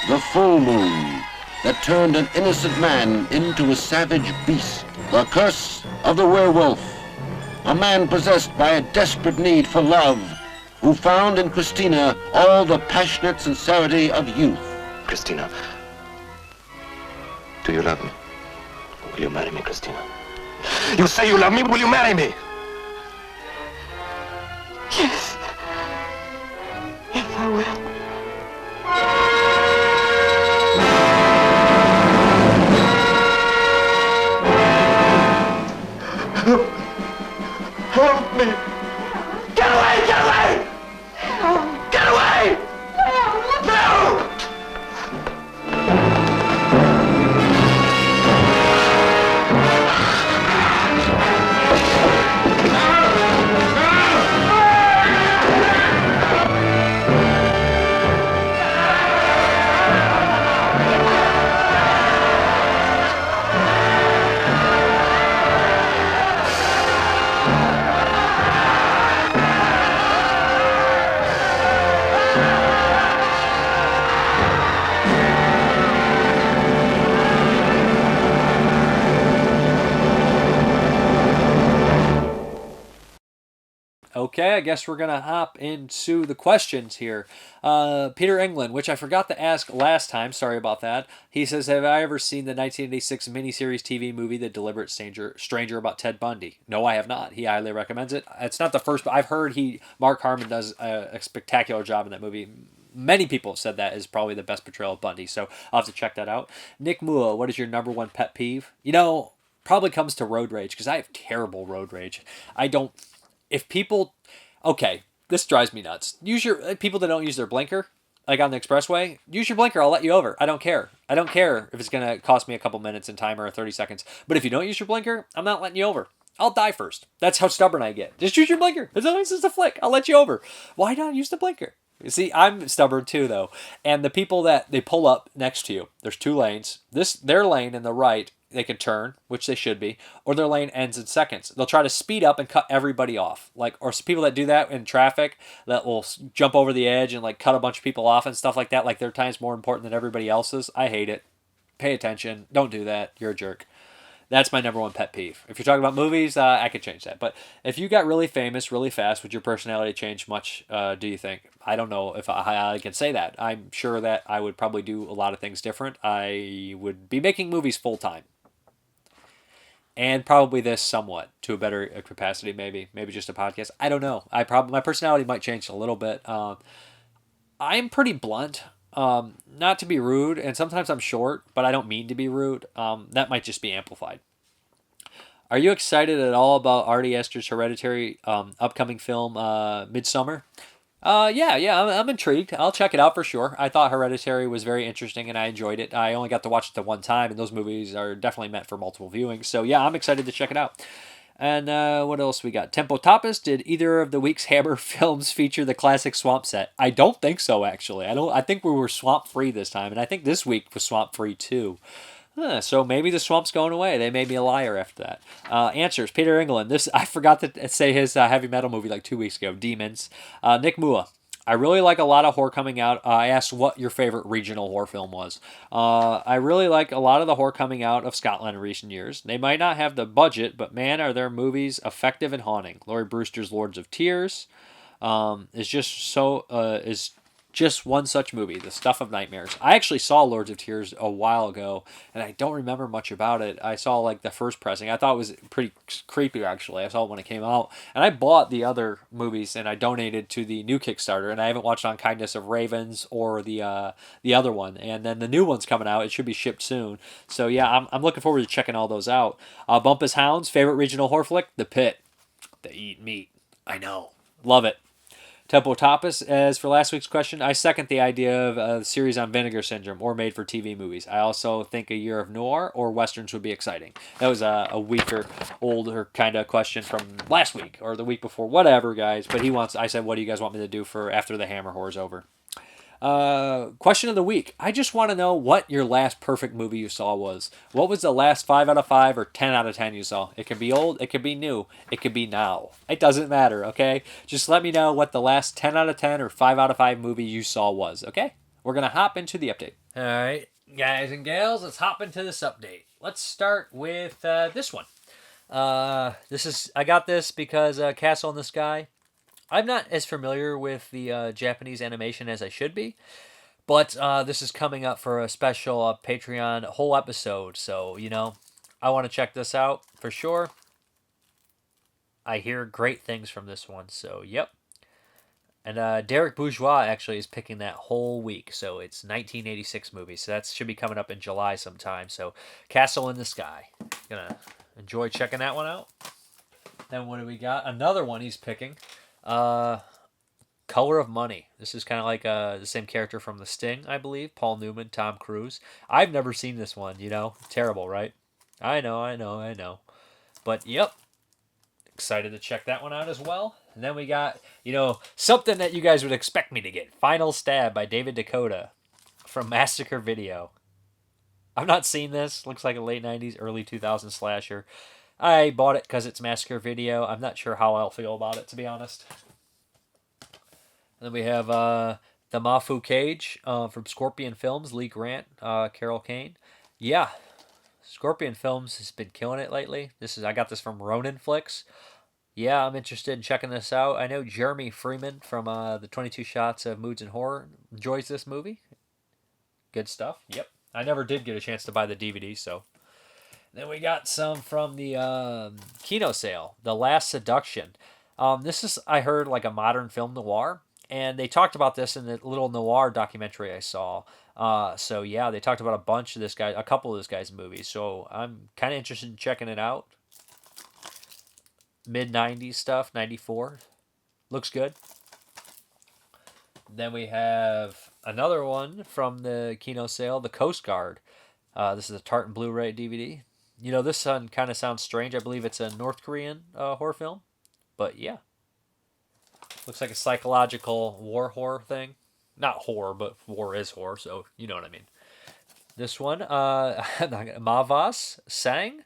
Speaker 14: The full moon that turned an innocent man into a savage beast. The curse of the werewolf, a man possessed by a desperate need for love, who found in Christina all the passionate sincerity of youth.
Speaker 17: Christina, do you love me? Will you marry me, Christina? You say you love me, will you marry me?
Speaker 8: Yes. Yes, I will.
Speaker 17: Help me! Get away! Get away! Get away! No!
Speaker 1: Okay, I guess we're going to hop into the questions here. Peter England, which I forgot to ask last time. Sorry about that. He says, have I ever seen the 1986 miniseries TV movie, The Deliberate Stranger about Ted Bundy? No, I have not. He highly recommends it. It's not the first, but I've heard Mark Harmon does a spectacular job in that movie. Many people have said that is probably the best portrayal of Bundy, so I'll have to check that out. Nick Mua, what is your number one pet peeve? Probably comes to road rage, because I have terrible road rage. If people, okay, this drives me nuts. People that don't use their blinker, like on the expressway, use your blinker. I'll let you over. I don't care. I don't care if it's going to cost me a couple minutes in time or 30 seconds. But if you don't use your blinker, I'm not letting you over. I'll die first. That's how stubborn I get. Just use your blinker. It's just a flick. I'll let you over. Why not use the blinker? You see, I'm stubborn too, though. And the people that they pull up next to you, there's 2 lanes. Their lane in the right, they can turn, which they should be, or their lane ends in seconds. They'll try to speed up and cut everybody off. Or people that do that in traffic that will jump over the edge and cut a bunch of people off and stuff like that. Like their time's more important than everybody else's. I hate it. Pay attention. Don't do that. You're a jerk. That's my number one pet peeve. If you're talking about movies, I could change that. But if you got really famous really fast, would your personality change much, do you think? I don't know if I can say that. I'm sure that I would probably do a lot of things different. I would be making movies full time. and probably this somewhat to a better capacity. Maybe just a podcast. I don't know. My personality might change a little bit. I'm pretty blunt. Not to be rude, and sometimes I'm short, but I don't mean to be rude. That might just be amplified. Are you excited at all about Ari Aster's Hereditary upcoming film, Midsummer? Yeah, I'm intrigued. I'll check it out for sure. I thought Hereditary was very interesting, and I enjoyed it. I only got to watch it the one time, and those movies are definitely meant for multiple viewings. So yeah, I'm excited to check it out. And what else we got? Tempo Tapas, did either of the week's Hammer films feature the classic swamp set? I don't think so, actually. I think we were swamp free this time, and I think this week was swamp free too. So maybe the swamp's going away. They made me a liar after that. Answers. Peter England. I forgot to say his heavy metal movie like 2 weeks ago. Demons. Nick Mua. I really like a lot of horror coming out. I asked what your favorite regional horror film was. I really like a lot of the horror coming out of Scotland in recent years. They might not have the budget, but man, are their movies effective and haunting. Laurie Brewster's Lords of Tears is just one such movie, The Stuff of Nightmares. I actually saw Lords of Tears a while ago, and I don't remember much about it. I saw like the first pressing. I thought it was pretty creepy, actually. I saw it when it came out, and I bought the other movies, and I donated to the new Kickstarter, and I haven't watched On Kindness of Ravens or the other one, and then the new one's coming out. It should be shipped soon. So yeah, I'm looking forward to checking all those out. Bumpus Hounds, favorite regional horror flick? The Pit. They eat meat. I know. Love it. Tempo Tapas, as for last week's question, I second the idea of a series on Vinegar Syndrome or made-for-TV movies. I also think a year of noir or westerns would be exciting. That was a weaker, older kind of question from last week or the week before, whatever, guys. But I said, what do you guys want me to do for after the Hammer Horror's over? Question of the week. I just want to know what your last perfect movie you saw was. What was the last 5 out of 5 or 10 out of 10 you saw? It could be old, it could be new, it could be now. It doesn't matter, okay? Just let me know what the last 10 out of 10 or 5 out of 5 movie you saw was, okay? We're going to hop into the update. All right, guys and gals, let's hop into this update. Let's start with this one. I got this because Castle in the Sky. I'm not as familiar with the Japanese animation as I should be, but this is coming up for a special Patreon whole episode, so, I want to check this out for sure. I hear great things from this one, so, yep. And Derek Bourgeois actually is picking that whole week, so it's 1986 movie, so that should be coming up in July sometime, so Castle in the Sky. Gonna enjoy checking that one out. Then what do we got? Another one he's picking. Color of Money. This is kind of like the same character from The Sting, I believe. Paul Newman, Tom Cruise. I've never seen this one, Terrible, right? I know. But, yep. Excited to check that one out as well. And then we got, something that you guys would expect me to get. Final Stab by David Dakota from Massacre Video. I've not seen this. Looks like a late 90s, early 2000s slasher. I bought it because it's Massacre Video. I'm not sure how I'll feel about it, to be honest. And then we have the Mafu Cage from Scorpion Films, Lee Grant, Carol Kane. Yeah, Scorpion Films has been killing it lately. I got this from Ronin Flicks. Yeah, I'm interested in checking this out. I know Jeremy Freeman from the 22 Shots of Moods and Horror enjoys this movie. Good stuff. Yep. I never did get a chance to buy the DVD, so... Then we got some from the Kino sale, The Last Seduction. This is, I heard, like a modern film noir, and they talked about this in the little noir documentary I saw. So yeah, they talked about a couple of this guy's movies. So I'm kind of interested in checking it out. Mid-90s stuff, 94. Looks good. Then we have another one from the Kino sale, The Coast Guard. This is a Tartan Blu-ray DVD. This one kind of sounds strange. I believe it's a North Korean horror film. But yeah. Looks like a psychological war horror thing. Not horror, but war is horror, so you know what I mean. This one, Mauvais Sang.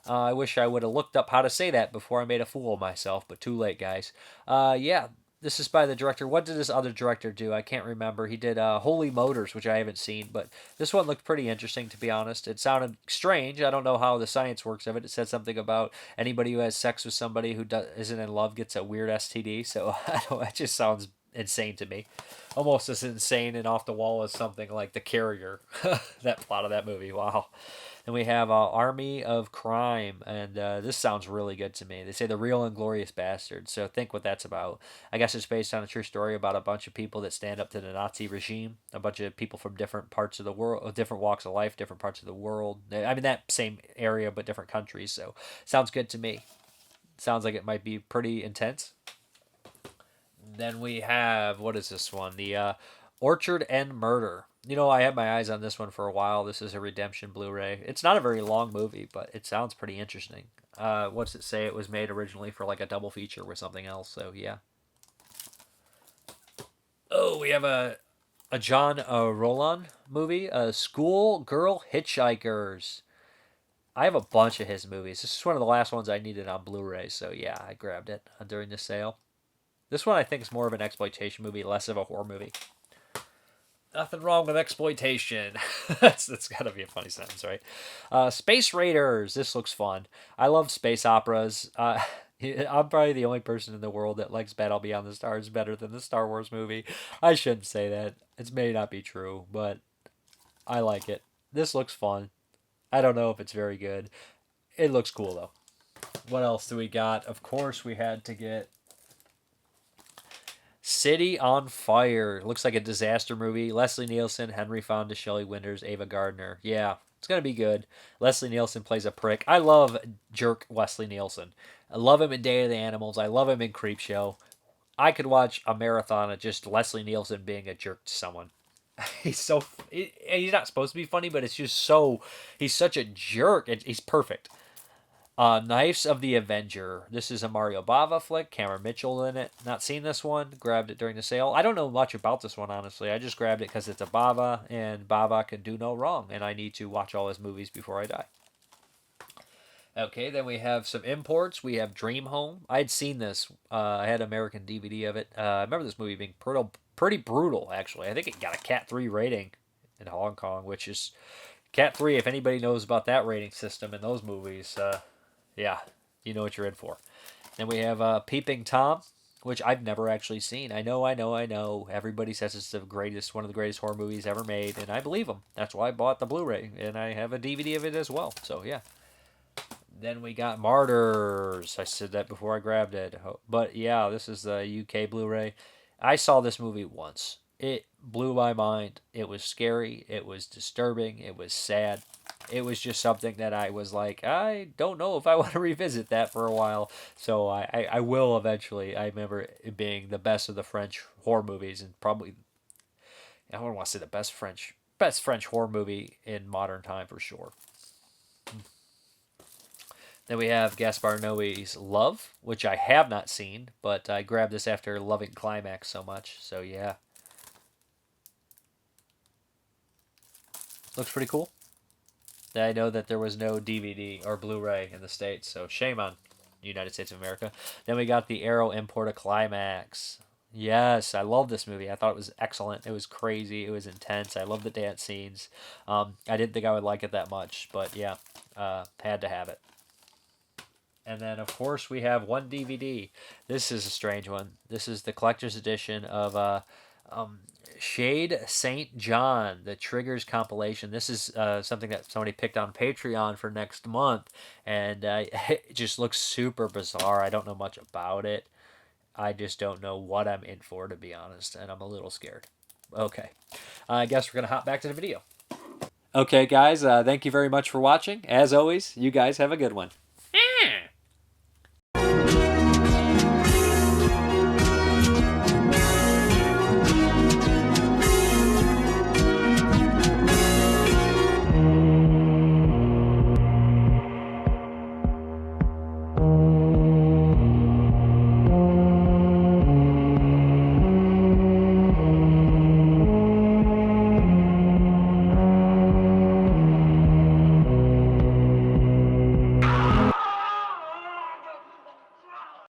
Speaker 1: I wish I would have looked up how to say that before I made a fool of myself, but too late, guys. Yeah, this is by the director. What did this other director do? I can't remember. He did Holy Motors, which I haven't seen, but this one looked pretty interesting, to be honest. It sounded strange. I don't know how the science works of it. It said something about anybody who has sex with somebody who isn't in love gets a weird STD, so it just sounds insane to me. Almost as insane and off the wall as something like The Carrier. That plot of that movie. Wow. And we have Army of Crime, and this sounds really good to me. They say The Real Inglorious Bastards, so think what that's about. I guess it's based on a true story about a bunch of people that stand up to the Nazi regime, a bunch of people from different parts of the world, different walks of life, different parts of the world. I mean, that same area, but different countries, so sounds good to me. Sounds like it might be pretty intense. Then we have, what is this one? The Orchard and Murder. You know, I had my eyes on this one for a while. This is a Redemption Blu-ray. It's not a very long movie, but it sounds pretty interesting. What's it say? It was made originally for like a double feature with something else, so yeah. Oh, we have a John Roland movie, Schoolgirl Hitchhikers. I have a bunch of his movies. This is one of the last ones I needed on Blu-ray, so yeah, I grabbed it during the sale. This one I think is more of an exploitation movie, less of a horror movie. Nothing wrong with exploitation. that's got to be a funny sentence, right? Space Raiders. This looks fun. I love space operas. I'm probably the only person in the world that likes Battle Beyond the Stars better than the Star Wars movie. I shouldn't say that. It may not be true, but I like it. This looks fun. I don't know if it's very good. It looks cool, though. What else do we got? Of course, we had to get City on Fire. Looks like a disaster movie. Leslie Nielsen, Henry Fonda, Shelley Winters, Ava Gardner. Yeah, it's going to be good. Leslie Nielsen plays a prick. I love jerk Leslie Nielsen. I love him in Day of the Animals. I love him in Creepshow. I could watch a marathon of just Leslie Nielsen being a jerk to someone. He's not supposed to be funny, but it's just he's such a jerk. He's perfect. Knives of the Avenger. This is a Mario Bava flick. Cameron Mitchell in it. Not seen this one. Grabbed it during the sale. I don't know much about this one, honestly. I just grabbed it because it's a Bava, and Bava can do no wrong, and I need to watch all his movies before I die. Okay, then we have some imports. We have Dream Home. I had seen this. I had American DVD of it. I remember this movie being pretty brutal, actually. I think it got a Cat 3 rating in Hong Kong, which is Cat 3, if anybody knows about that rating system in those movies, yeah, you know what you're in for. Then we have Peeping Tom, which I've never actually seen. I know. Everybody says it's one of the greatest horror movies ever made, and I believe them. That's why I bought the Blu-ray, and I have a DVD of it as well. So, yeah. Then we got Martyrs. I said that before I grabbed it. But, yeah, this is the UK Blu-ray. I saw this movie once. It blew my mind. It was scary. It was disturbing. It was sad. It was just something that I was like, I don't know if I want to revisit that for a while. So I will eventually. I remember it being the best of the French horror movies, and probably, I don't want to say the best French horror movie in modern time for sure. Then we have Gaspar Noé's Love, which I have not seen, but I grabbed this after loving Climax so much. So yeah. Looks pretty cool. I know that there was no DVD or Blu-ray in the States, so shame on United States of America. Then we got the Arrow import of Climax. Yes, I love this movie. I thought it was excellent. It was crazy. It was intense. I love the dance scenes. I didn't think I would like it that much, but yeah, had to have it. And then, of course, we have one DVD. This is a strange one. This is the collector's edition of Shade St. John, the Triggers compilation. This is something that somebody picked on Patreon for next month, and it just looks super bizarre. I don't know much about it. I just don't know what I'm in for, to be honest, and I'm a little scared. Okay, I guess we're going to hop back to the video. Okay, guys, thank you very much for watching. As always, you guys have a good one.